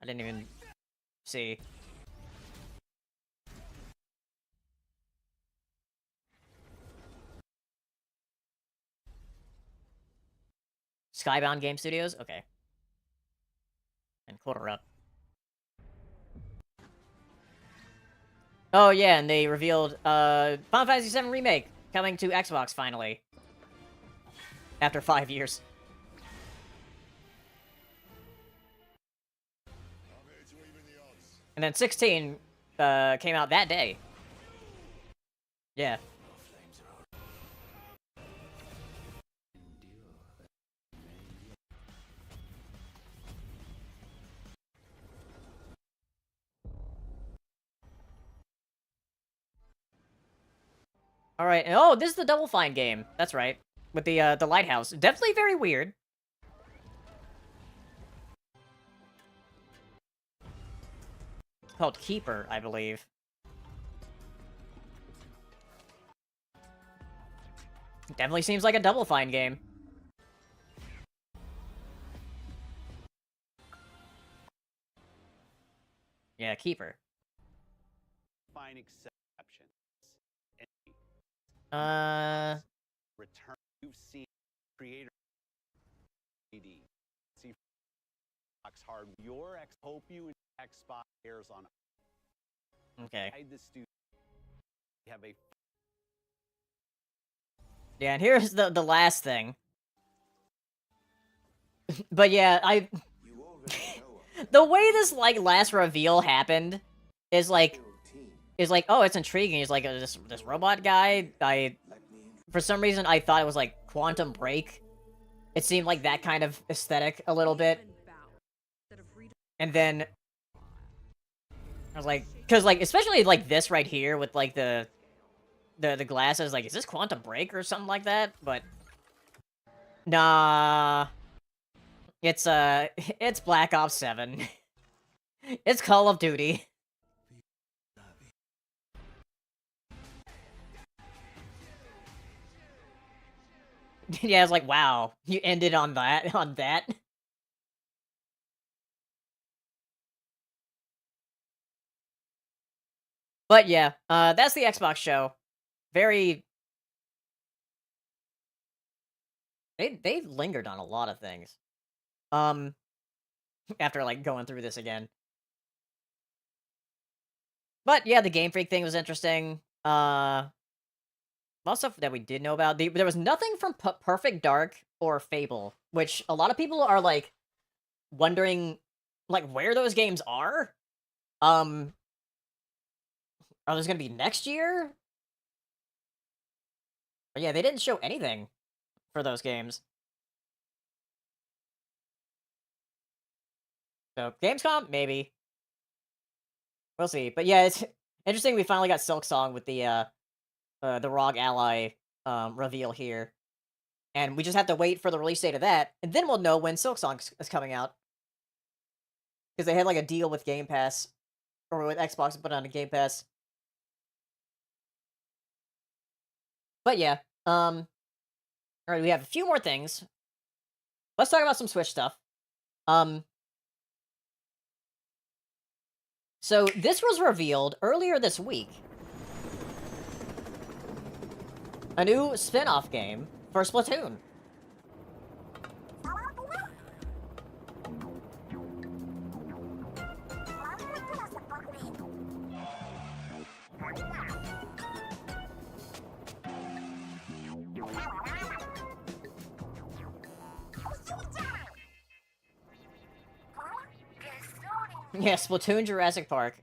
S1: I didn't even see. Skybound Game Studios? Okay. And quarter up. Oh yeah, and they revealed Final Fantasy VII Remake coming to Xbox finally. After 5 years. And then 16 came out that day. Yeah. All right. Oh, this is the Double Fine game. That's right. With the lighthouse. Definitely very weird. It's called Keeper, I believe. Definitely seems like a Double Fine game. Yeah, Keeper.
S10: Fine exceptions.
S1: Return.
S10: You've seen creator CD. See Xbox hard. Your X hope you and Xbox airs on.
S1: Okay.
S10: Hide the studio. We have a.
S1: Yeah, and here's the last thing. But yeah, the way this like last reveal happened is like oh, it's intriguing. He's like this robot guy. For some reason I thought it was like Quantum Break. It seemed like that kind of aesthetic a little bit. And then I was like, cuz like especially like this right here with like the glasses, like is this Quantum Break or something like that? But nah. It's it's Black Ops 7. It's Call of Duty. Yeah, it's like, wow, you ended on that. But yeah, that's the Xbox show. Very... They've lingered on a lot of things. After, like, going through this again. But yeah, the Game Freak thing was interesting. A lot of stuff that we did know about. There was nothing from Perfect Dark or Fable, which a lot of people are, like, wondering, like, where those games are? Are those gonna be next year? But yeah, they didn't show anything for those games. So, Gamescom? Maybe. We'll see. But yeah, it's interesting we finally got Silk Song with the ROG Ally reveal here. And we just have to wait for the release date of that, and then we'll know when Silk Song is coming out. Because they had like a deal with Game Pass, or with Xbox to put on a Game Pass. But yeah, alright, we have a few more things. Let's talk about some Switch stuff. So this was revealed earlier this week. A new spin-off game for Splatoon. Yeah, Splatoon Jurassic Park.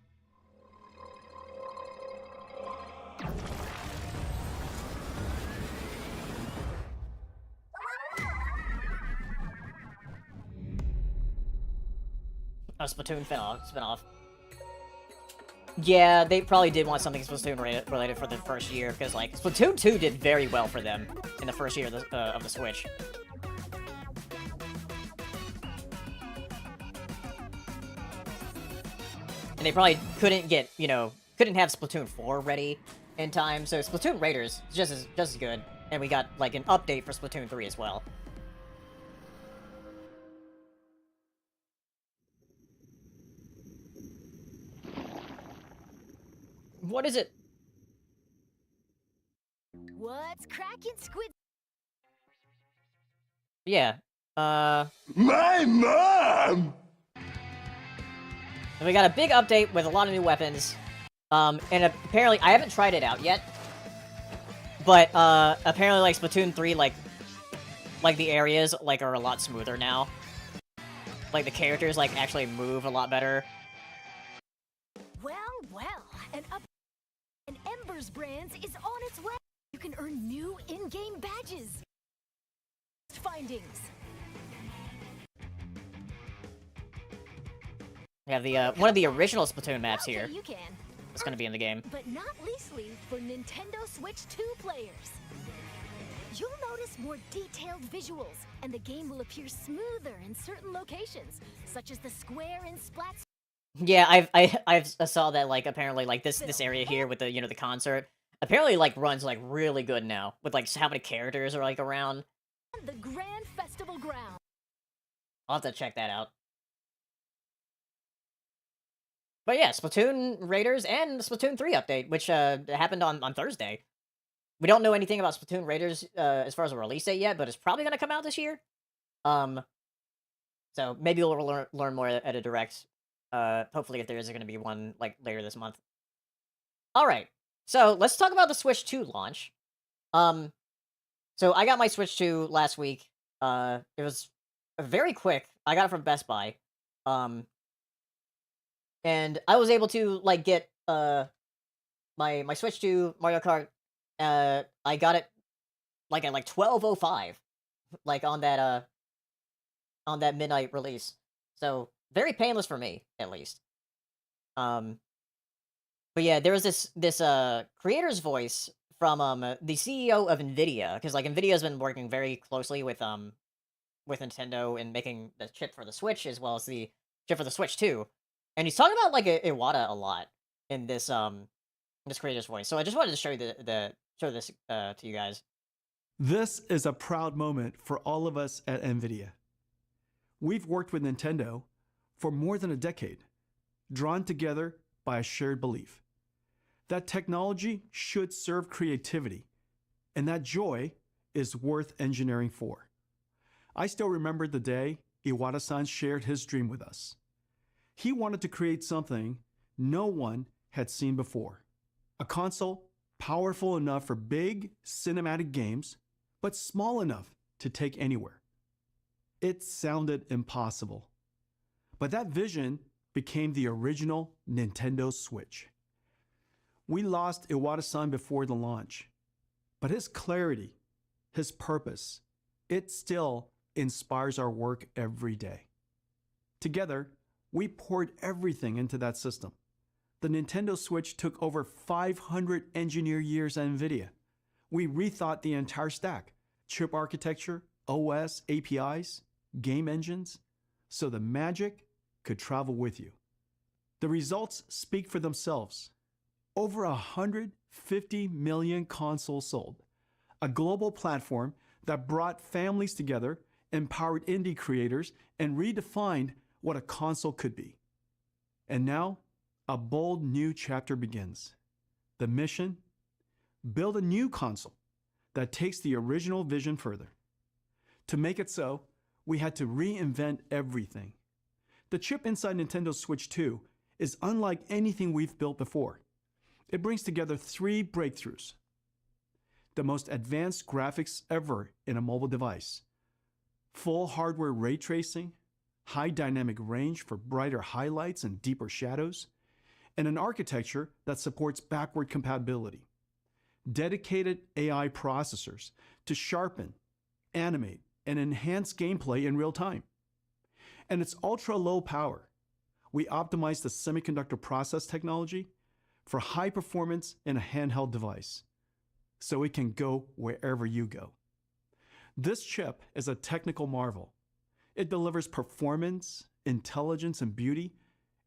S1: Oh, Splatoon spin-off. Yeah, they probably did want something Splatoon related for the first year, because, like, Splatoon 2 did very well for them in the first year of the Switch. And they probably couldn't get, couldn't have Splatoon 4 ready in time, so Splatoon Raiders is just as good. And we got, like, an update for Splatoon 3 as well. What is it?
S6: What's cracking, Squid?
S1: Yeah,
S11: My mom!
S1: And we got a big update with a lot of new weapons. And apparently, I haven't tried it out yet. But, apparently, like, Splatoon 3, like the areas, like, are a lot smoother now. Like, the characters, like, actually move a lot better.
S6: Well, an Embers Brands is on its way. You can earn new in-game badges. Findings.
S1: We have the, one of the original Splatoon maps here.
S6: You can.
S1: that's going to be in the game.
S6: But not leastly for Nintendo Switch 2 players. You'll notice more detailed visuals, and the game will appear smoother in certain locations, such as the square and splat.
S1: Yeah, I saw that, like, apparently, like, this area here with the, the concert, apparently, like, runs, like, really good now, with, like, how many characters are, like, around.
S6: The Grand Festival Ground.
S1: I'll have to check that out. But yeah, Splatoon Raiders and Splatoon 3 update, which happened on Thursday. We don't know anything about Splatoon Raiders as far as a release date yet, but it's probably going to come out this year. So maybe we'll learn more at a direct. Hopefully, if there is going to be one like later this month. All right, so let's talk about the Switch 2 launch. So I got my Switch 2 last week. It was very quick. I got it from Best Buy. And I was able to like get my Switch 2 Mario Kart. I got it like at like 12:05, like on that midnight release. So very painless for me, at least. But yeah, there was this creator's voice from the CEO of Nvidia, because like Nvidia's been working very closely with Nintendo in making the chip for the Switch as well as the chip for the Switch 2. And he's talking about like Iwata a lot in this creator's voice. So I just wanted to show you show this to you guys.
S8: This is a proud moment for all of us at NVIDIA. We've worked with Nintendo for more than a decade, drawn together by a shared belief that technology should serve creativity, and that joy is worth engineering for. I still remember the day Iwata-san shared his dream with us. He wanted to create something no one had seen before, a console powerful enough for big cinematic games, but small enough to take anywhere. It sounded impossible, but that vision became the original Nintendo Switch. We lost Iwata-san before the launch, but his clarity, his purpose, it still inspires our work every day. Together, we poured everything into that system. The Nintendo Switch took over 500 engineer years at NVIDIA. We rethought the entire stack, chip architecture, OS, APIs, game engines, so the magic could travel with you. The results speak for themselves. Over 150 million consoles sold, a global platform that brought families together, empowered indie creators, and redefined what a console could be. And now, a bold new chapter begins. The mission? Build a new console that takes the original vision further. To make it so, we had to reinvent everything. The chip inside Nintendo Switch 2 is unlike anything we've built before. It brings together 3 breakthroughs. The most advanced graphics ever in a mobile device, full hardware ray tracing, high dynamic range for brighter highlights and deeper shadows, and an architecture that supports backward compatibility. Dedicated AI processors to sharpen, animate, and enhance gameplay in real time. And it's ultra low power. We optimized the semiconductor process technology for high performance in a handheld device, so it can go wherever you go. This chip is a technical marvel. It delivers performance, intelligence, and beauty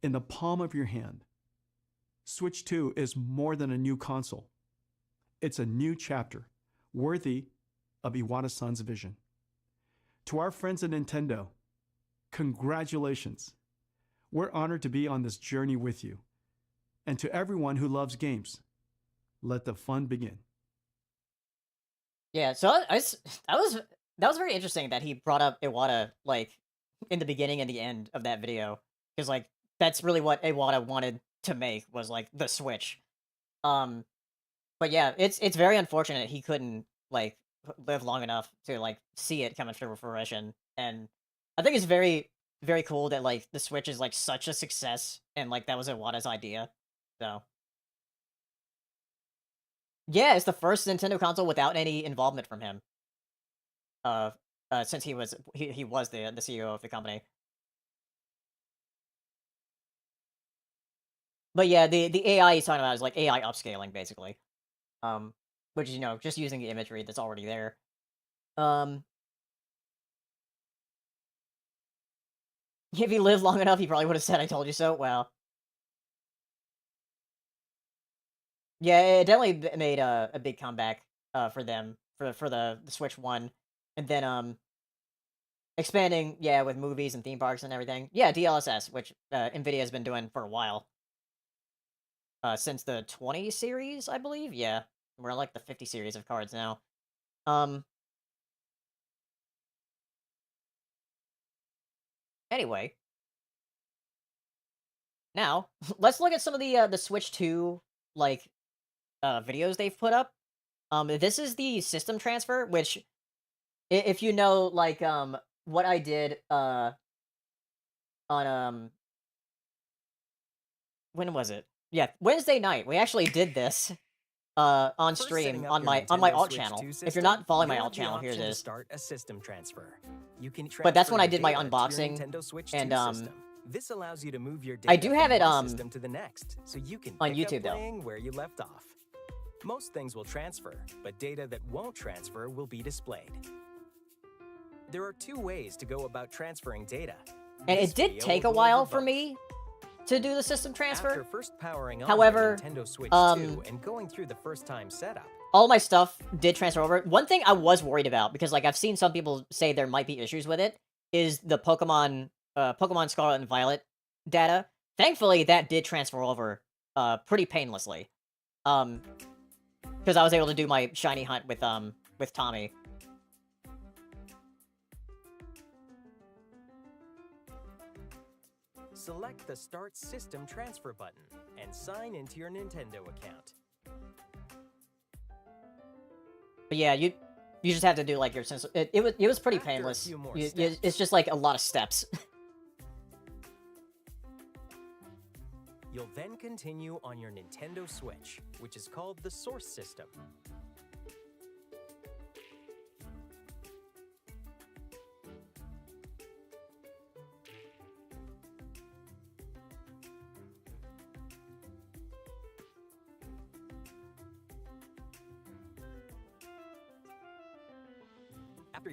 S8: in the palm of your hand. Switch 2 is more than a new console. It's a new chapter, worthy of Iwata-san's vision. To our friends at Nintendo, congratulations. We're honored to be on this journey with you. And to everyone who loves games, let the fun begin.
S1: Yeah, so that was very interesting that he brought up Iwata like in the beginning and the end of that video, because like that's really what Iwata wanted to make, was like the Switch. But yeah, it's very unfortunate he couldn't like live long enough to like see it come to fruition. And I think it's very very cool that like the Switch is like such a success and like that was Iwata's idea. So yeah, it's the first Nintendo console without any involvement from him. Since he was the CEO of the company. But yeah, the AI he's talking about is like AI upscaling, basically. Which is, just using the imagery that's already there. If he lived long enough, he probably would have said, "I told you so." Well, yeah, it definitely made a big comeback for them for the Switch One, and then expanding, yeah, with movies and theme parks and everything. Yeah, DLSS, which Nvidia has been doing for a while, since the 20 series, I believe. Yeah, we're like the 50 series of cards now. Anyway, now let's look at some of the Switch 2 like videos they've put up. This is the system transfer, which if you know like what I did on when was it? Yeah, Wednesday night. We actually did this on
S7: First,
S1: stream
S7: setting up
S1: on
S7: your
S1: my
S7: Nintendo
S1: alt
S7: Switch
S1: channel.
S7: 2
S1: If you're
S7: system,
S1: not following my
S7: you'll
S1: alt
S7: have the
S1: channel, here it
S7: option to
S1: is.
S7: start a system transfer. You can
S1: But that's
S7: transfer
S1: when I
S7: your
S1: did my
S7: data to your
S1: unboxing,
S7: Nintendo Switch 2
S1: and
S7: system. This allows you to move your
S1: I
S7: data
S1: do have
S7: from
S1: it
S7: one system to the next, so you can
S1: on
S7: pick
S1: YouTube,
S7: up
S1: though.
S7: playing where you left off. Most things will transfer, but data that won't transfer will be displayed. There are two ways to go about transferring data.
S1: And
S7: This
S1: it did
S7: video
S1: take a
S7: will go
S1: while
S7: over
S1: for
S7: both.
S1: me to do the system transfer.
S7: After first powering on
S1: However,
S7: your Nintendo Switch 2 and going through the first time setup,
S1: all my stuff did transfer over. One thing I was worried about, because like I've seen some people say there might be issues with it, is the Pokemon Scarlet and Violet data. Thankfully, that did transfer over pretty painlessly. Because I was able to do my shiny hunt with Tommy.
S7: select the Start System Transfer button and sign into your Nintendo account.
S1: But yeah, you just have to do like your it was pretty painless. It's just like a lot of steps.
S7: You'll then continue on your Nintendo Switch, which is called the Source System.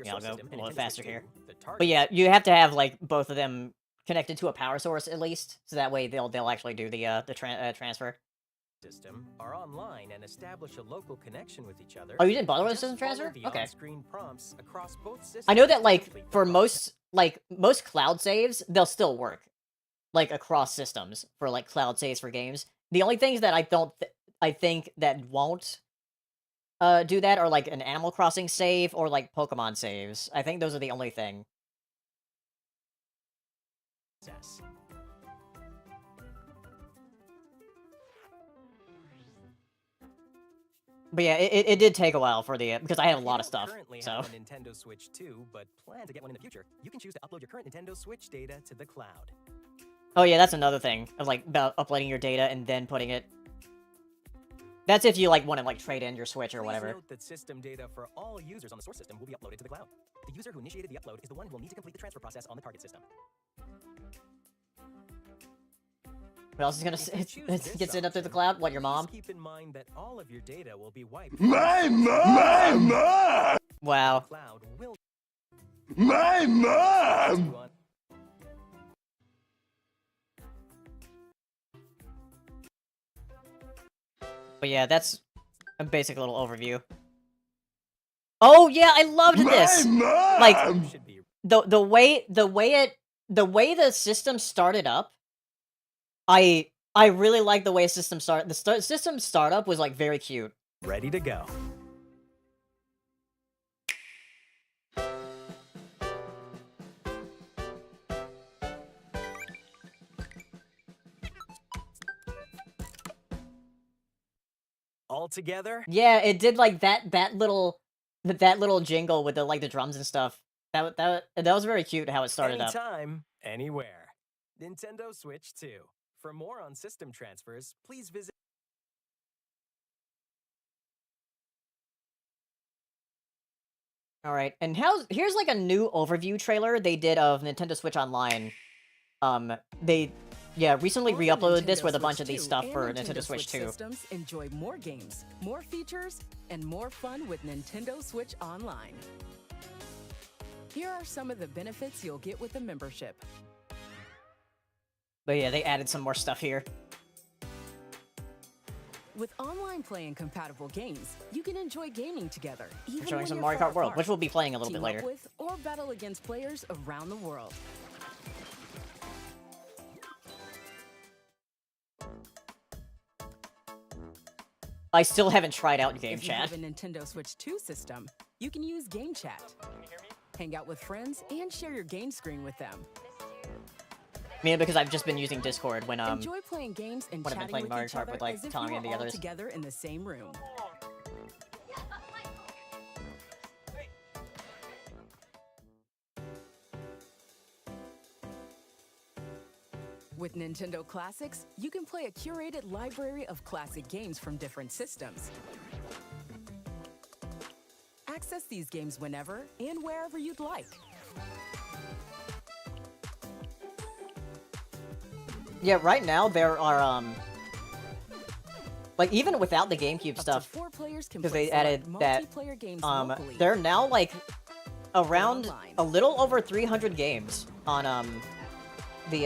S1: Yeah, I'll go a little faster here. But yeah, you have to have like both of them connected to a power source at least, so that way they'll actually do the transfer.
S7: System are online and establish a local connection with each other.
S1: Oh, you didn't bother with the system transfer? Okay.
S7: On-screen prompts across both systems.
S1: I know that like for most cloud saves, they'll still work like across systems for like cloud saves for games. The only things that I think that won't do that are like an Animal Crossing save or like Pokemon saves. I think those are the only thing.
S7: Yes.
S1: But yeah, it did take a while for the because I had a lot of stuff.
S7: Currently
S1: So
S7: have a Nintendo Switch 2, but plan to get one in the future. You can choose to upload your current Nintendo Switch data to the cloud.
S1: oh yeah, that's another thing of like about uploading your data and then putting it. That's if you like want to like trade in your Switch or whatever.
S7: Please note that system data for all users on the source system will be uploaded to the cloud. The user who initiated the upload is the one who will need to complete the transfer process on the target system.
S1: Who else is gonna get sent up to the cloud? What, your mom?
S7: Keep in mind that all of your data will be wiped.
S11: My mom!
S1: Wow.
S7: Cloud will
S11: My mom!
S1: But yeah, that's a basic little overview. Oh yeah, I loved this. Like the way the system started up. I really like the way system start. The system startup was like very cute.
S7: Ready to go. All together?
S1: Yeah, it did like that little jingle with the like the drums and stuff. That was very cute how it started up.
S7: Anytime, anywhere. Nintendo Switch 2. For more on system transfers, please visit.
S1: All right, and here's like a new overview trailer they did of Nintendo Switch Online. They Yeah, recently
S16: On the
S1: re-uploaded this
S16: Nintendo
S1: with a
S16: Switch
S1: bunch of these
S16: 2
S1: stuff
S16: and
S1: for Nintendo Switch 2.
S16: systems, enjoy more games, more features, and more fun with Nintendo Switch Online. Here are some of the benefits you'll get with the membership.
S1: But yeah, they added some more stuff here.
S16: With online play and compatible games, you can enjoy gaming together, even
S1: We're showing
S16: when
S1: some
S16: you're
S1: Mario
S16: far
S1: Kart World,
S16: apart.
S1: which we'll be playing a little bit
S16: Team
S1: later.
S16: up with or battle against players around the world.
S1: I still haven't tried out Game
S16: If you
S1: Chat.
S16: have a Nintendo Switch 2 system, you can use Game Chat. Hang out with friends and share your game screen with them.
S1: Mainly because I've just been using Discord when
S16: Enjoy playing games and
S1: when I've been
S16: chatting
S1: playing
S16: with
S1: Mario
S16: each
S1: Kart
S16: other
S1: with like
S16: as if
S1: Tommy
S16: you were
S1: and the
S16: all
S1: others.
S16: together in the same room. With Nintendo Classics, you can play a curated library of classic games from different systems. Access these games whenever and wherever you'd like.
S1: Yeah, right now there are like even without the GameCube stuff,
S16: 4 players can
S1: because
S16: play
S1: they added
S16: select
S1: that
S16: multiplayer games locally.
S1: they're now like around
S16: online.
S1: a little over 300 games on the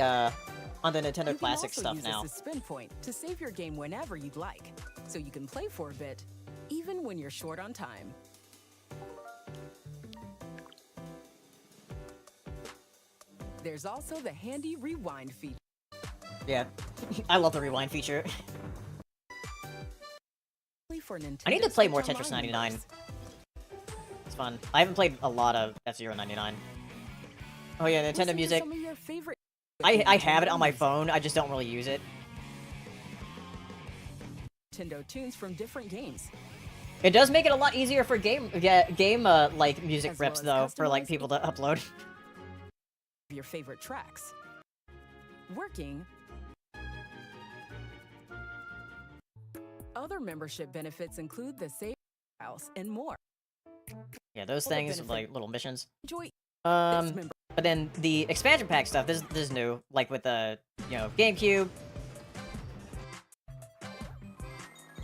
S1: Nintendo
S16: You can
S1: Classic
S16: also
S1: stuff
S16: use
S1: now.
S16: this as spin point to save your game whenever you'd like, so you can play for a bit, even when you're short on time. There's also the handy rewind feature.
S1: Yeah, I love the rewind feature.
S16: For Nintendo
S1: I need to play
S16: Switch
S1: more Tetris
S16: Online
S1: 99.
S16: members.
S1: It's fun. I haven't played a lot of F-Zero 99. Oh yeah,
S16: Listen
S1: Nintendo
S16: to
S1: Music.
S16: some of your favorite
S1: I have it on my
S16: Music.
S1: phone. I just don't really use it.
S16: Nintendo tunes from different games.
S1: It does make it a lot easier for game like music
S16: As well
S1: rips
S16: as
S1: though for like
S16: customized
S1: people to upload.
S16: Your favorite tracks. Working. Other membership benefits include the save house and more.
S1: Yeah, those
S16: All the
S1: things
S16: benefit-
S1: like little missions.
S16: Enjoy
S1: But then the expansion pack stuff. This is new. Like with the GameCube,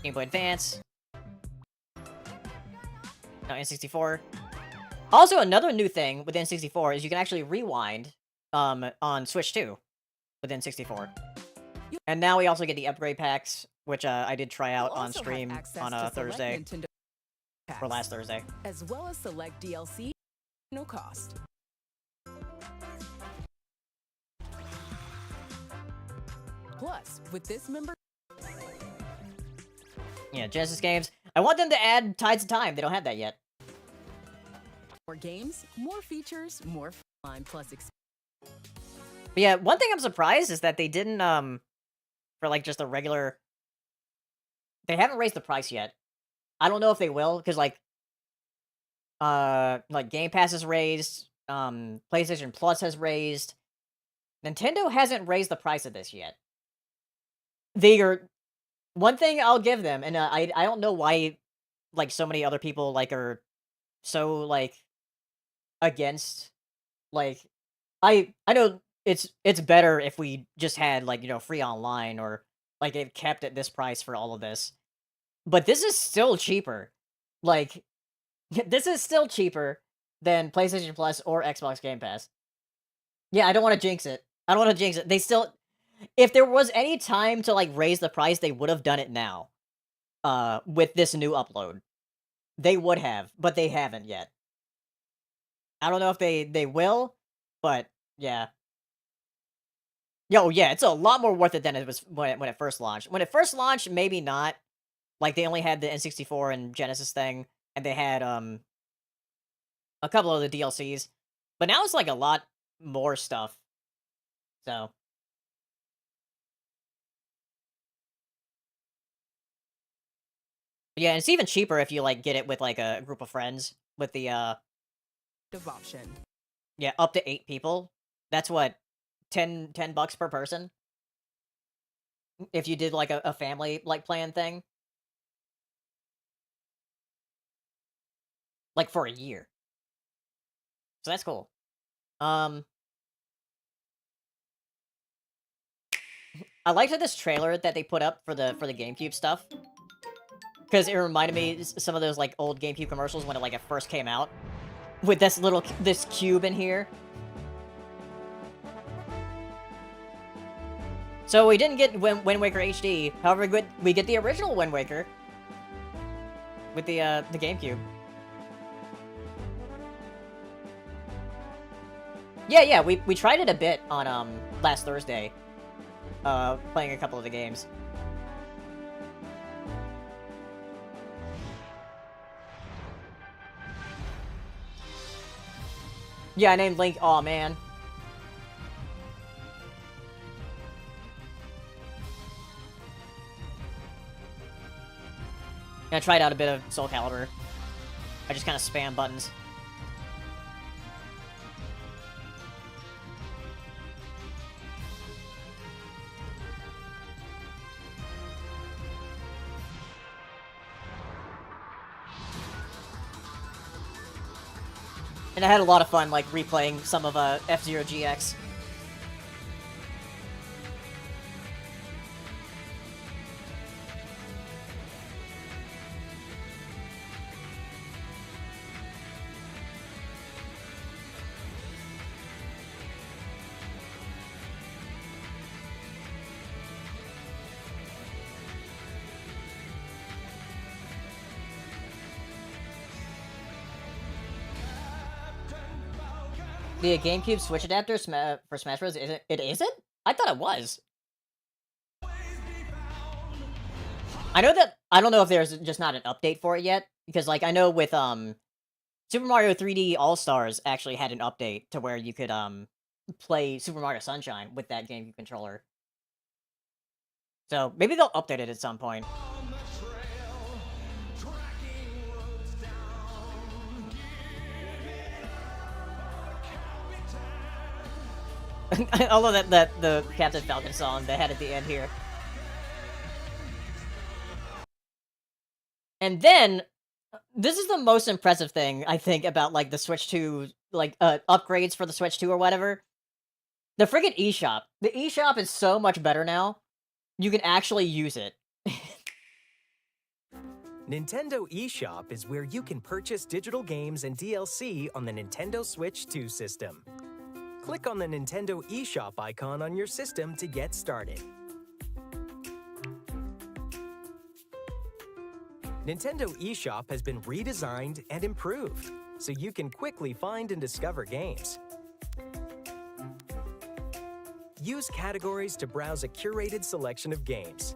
S1: Game Boy Advance, now N64. Also, another new thing with N64 is you can actually rewind on Switch 2 with N64. And now we also get the upgrade packs, which I did try out
S16: You'll
S1: on
S16: also have
S1: stream
S16: access
S1: on
S16: to select
S1: Thursday,
S16: Nintendo
S1: or
S16: packs,
S1: last Thursday.
S16: as well as select DLC, no cost. Plus, with this member,
S1: Yeah, Genesis games. I want them to add Tides of Time. They don't have that yet.
S16: more games, more features, more fun, plus
S1: But yeah, one thing I'm surprised is that they didn't for like just a regular. They haven't raised the price yet. I don't know if they will because like Game Pass is raised, PlayStation Plus has raised. Nintendo hasn't raised the price of this yet. They are one thing I'll give them, and I don't know why like so many other people like are so like against like I know it's better if we just had like free online or like it kept at this price for all of this. But this is still cheaper. Like this is still cheaper than PlayStation Plus or Xbox Game Pass. Yeah, I don't want to jinx it. I don't want to jinx it. They still if there was any time to like raise the price, they would have done it now. With this new upload. They would have, but they haven't yet. I don't know if they will, but yeah. Yo, yeah, it's a lot more worth it than it was when it first launched. When it first launched, maybe not. Like they only had the N64 and Genesis thing, and they had a couple of the DLCs. But now it's like a lot more stuff. So yeah, and it's even cheaper if you like get it with like a group of friends with the
S16: option.
S1: yeah, up to 8 people. That's what $10 per person. If you did like a family like plan thing. Like for a year. So that's cool. I liked this trailer that they put up for the GameCube stuff. Because it reminded me some of those, like, old GameCube commercials when it, like, it first came out. With this cube in here. So we didn't get Wind Waker HD. However, we get the original Wind Waker. With the GameCube. Yeah, we tried it a bit on, last Thursday. Playing a couple of the games. Yeah, I named Link. Aw, man. I tried out a bit of Soul Calibur. I just kind of spam buttons. And I had a lot of fun, like, replaying some of F-Zero GX. The GameCube Switch adapter for Smash Bros. Isn't it? Isn't? I thought it was. I know that I don't know if there's just not an update for it yet, because like I know with Super Mario 3D All Stars actually had an update to where you could play Super Mario Sunshine with that GameCube controller. So maybe they'll update it at some point. Although that the Captain Falcon song they had at the end here. And then this is the most impressive thing I think about like the Switch 2 like upgrades for the Switch 2 or whatever. The friggin' eShop. The eShop is so much better now. You can actually use it.
S7: Nintendo eShop is where you can purchase digital games and DLC on the Nintendo Switch 2 system. Click on the Nintendo eShop icon on your system to get started. Nintendo eShop has been redesigned and improved, so you can quickly find and discover games. Use categories to browse a curated selection of games.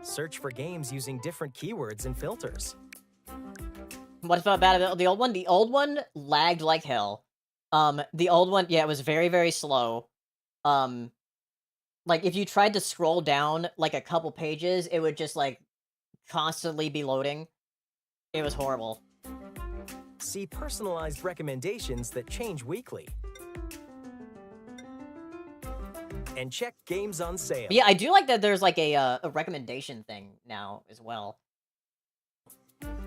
S7: Search for games using different keywords and filters.
S1: What about the old one? The old one lagged like hell. The old one, yeah, it was very, very slow. Like, if you tried to scroll down, like, a couple pages, it would just, like, constantly be loading. It was horrible.
S7: See personalized recommendations that change weekly. And check games on sale.
S1: But yeah, I do like that there's, like, a recommendation thing now as well.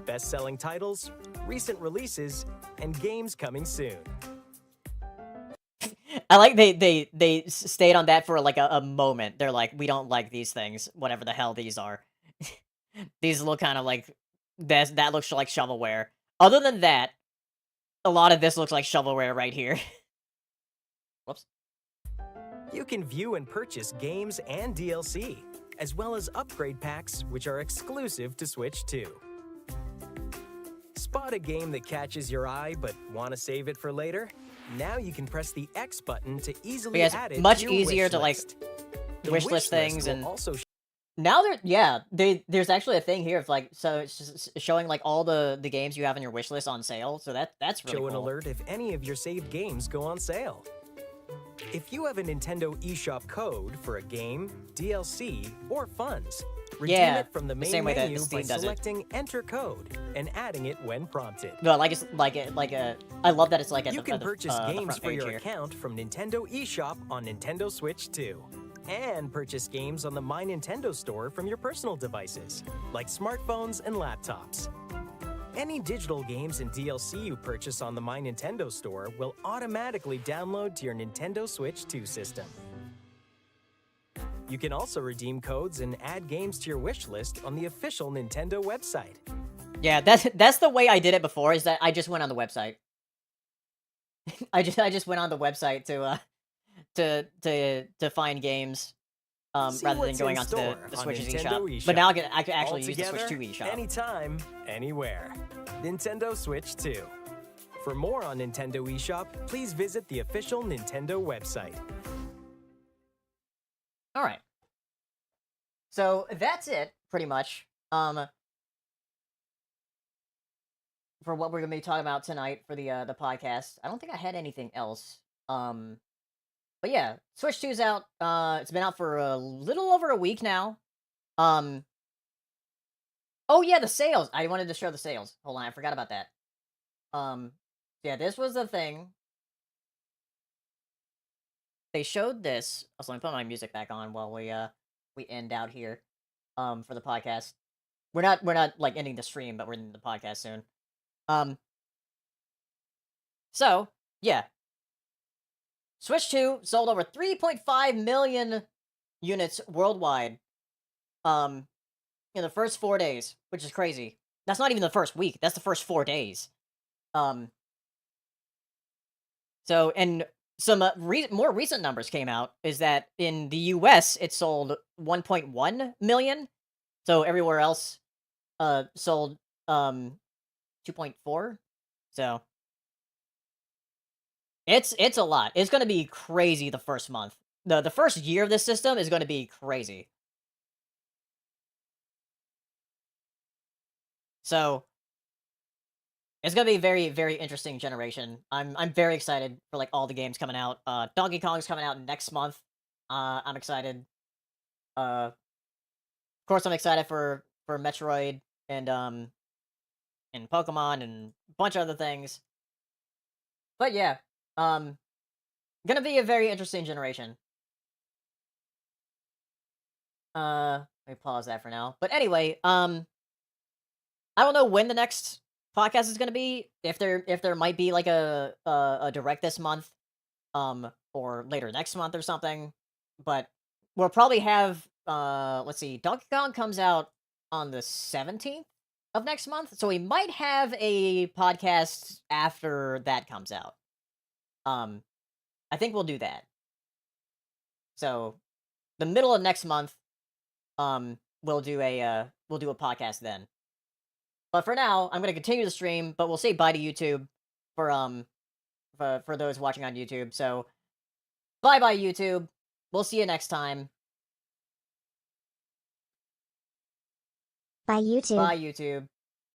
S7: Best-selling titles, recent releases, and games coming soon.
S1: I like they stayed on that for like a moment. They're like, we don't like these things, whatever the hell these are. These look kind of like that looks like shovelware. Other than that, a lot of this looks like shovelware right here. Whoops.
S7: You can view and purchase games and DLC, as well as upgrade packs which are exclusive to Switch 2. Spot a game that catches your eye but want to save it for later? Now you can press the X button to easily add it
S1: much
S7: to your
S1: easier
S7: wish
S1: to like
S7: list.
S1: wish list things and
S7: also
S1: now there's actually a thing here of like so it's just showing like all the games you have in your wish list on sale. So that's really
S7: show
S1: cool.
S7: an alert if any of your saved games go on sale. If you have a Nintendo eShop code for a game, DLC, or funds, redeem it from the main
S1: same way that
S7: menu
S1: Steam
S7: by
S1: does it.
S7: selecting Enter Code and adding it when prompted.
S1: No, like it's like I love that it's like at
S7: You
S1: the,
S7: can
S1: at the,
S7: purchase
S1: the
S7: games
S1: front
S7: for
S1: page
S7: your
S1: here.
S7: account from Nintendo eShop on Nintendo Switch 2. And purchase games on the My Nintendo store from your personal devices, like smartphones and laptops. Any digital games and DLC you purchase on the My Nintendo store will automatically download to your Nintendo Switch 2 system. You can also redeem codes and add games to your wish list on the official Nintendo website.
S1: Yeah, that's the way I did it before, is that I just went on the website. I just went on the website to find games,
S7: See
S1: rather than
S7: what's
S1: going
S7: in
S1: onto
S7: store
S1: the
S7: on
S1: Switch's
S7: Nintendo
S1: eShop. But now I
S7: eShop.
S1: can actually use the Switch
S7: Altogether,
S1: 2 eShop.
S7: anytime, anywhere. Nintendo Switch 2. For more on Nintendo eShop, please visit the official Nintendo website.
S1: All right. So that's it, pretty much. For what we're gonna be talking about tonight for the podcast. I don't think I had anything else. But yeah, Switch 2's out. It's been out for a little over a week now. Oh yeah, the sales. I wanted to show the sales. Hold on, I forgot about that. Yeah, this was the thing. They showed this. Also, let me put my music back on while we end out here. For the podcast. We're not like ending the stream, but we're in the podcast soon. So yeah, Switch 2 sold over 3.5 million units worldwide. In the first 4 days, which is crazy. That's not even the first week. That's the first 4 days. So, and some more recent numbers came out is that in the US it sold 1.1 million. So everywhere else sold 2.4. So it's a lot. It's going to be crazy the first month. The first year of this system is going to be crazy. So it's gonna be a very, very interesting generation. I'm very excited for like all the games coming out. Donkey Kong's coming out next month. I'm excited. Of course, I'm excited for Metroid and Pokemon and a bunch of other things. But yeah, gonna be a very interesting generation. Let me pause that for now. But anyway, I don't know when the next podcast is gonna be. If there might be like a direct this month, or later next month or something. But we'll probably have let's see, Donkey Kong comes out on the 17th of next month, so we might have a podcast after that comes out. I think we'll do that. So the middle of next month, we'll do a podcast then. But for now, I'm gonna continue the stream, but we'll say bye to YouTube for those watching on YouTube. So bye bye YouTube. We'll see you next time.
S9: Bye YouTube.
S1: Bye YouTube.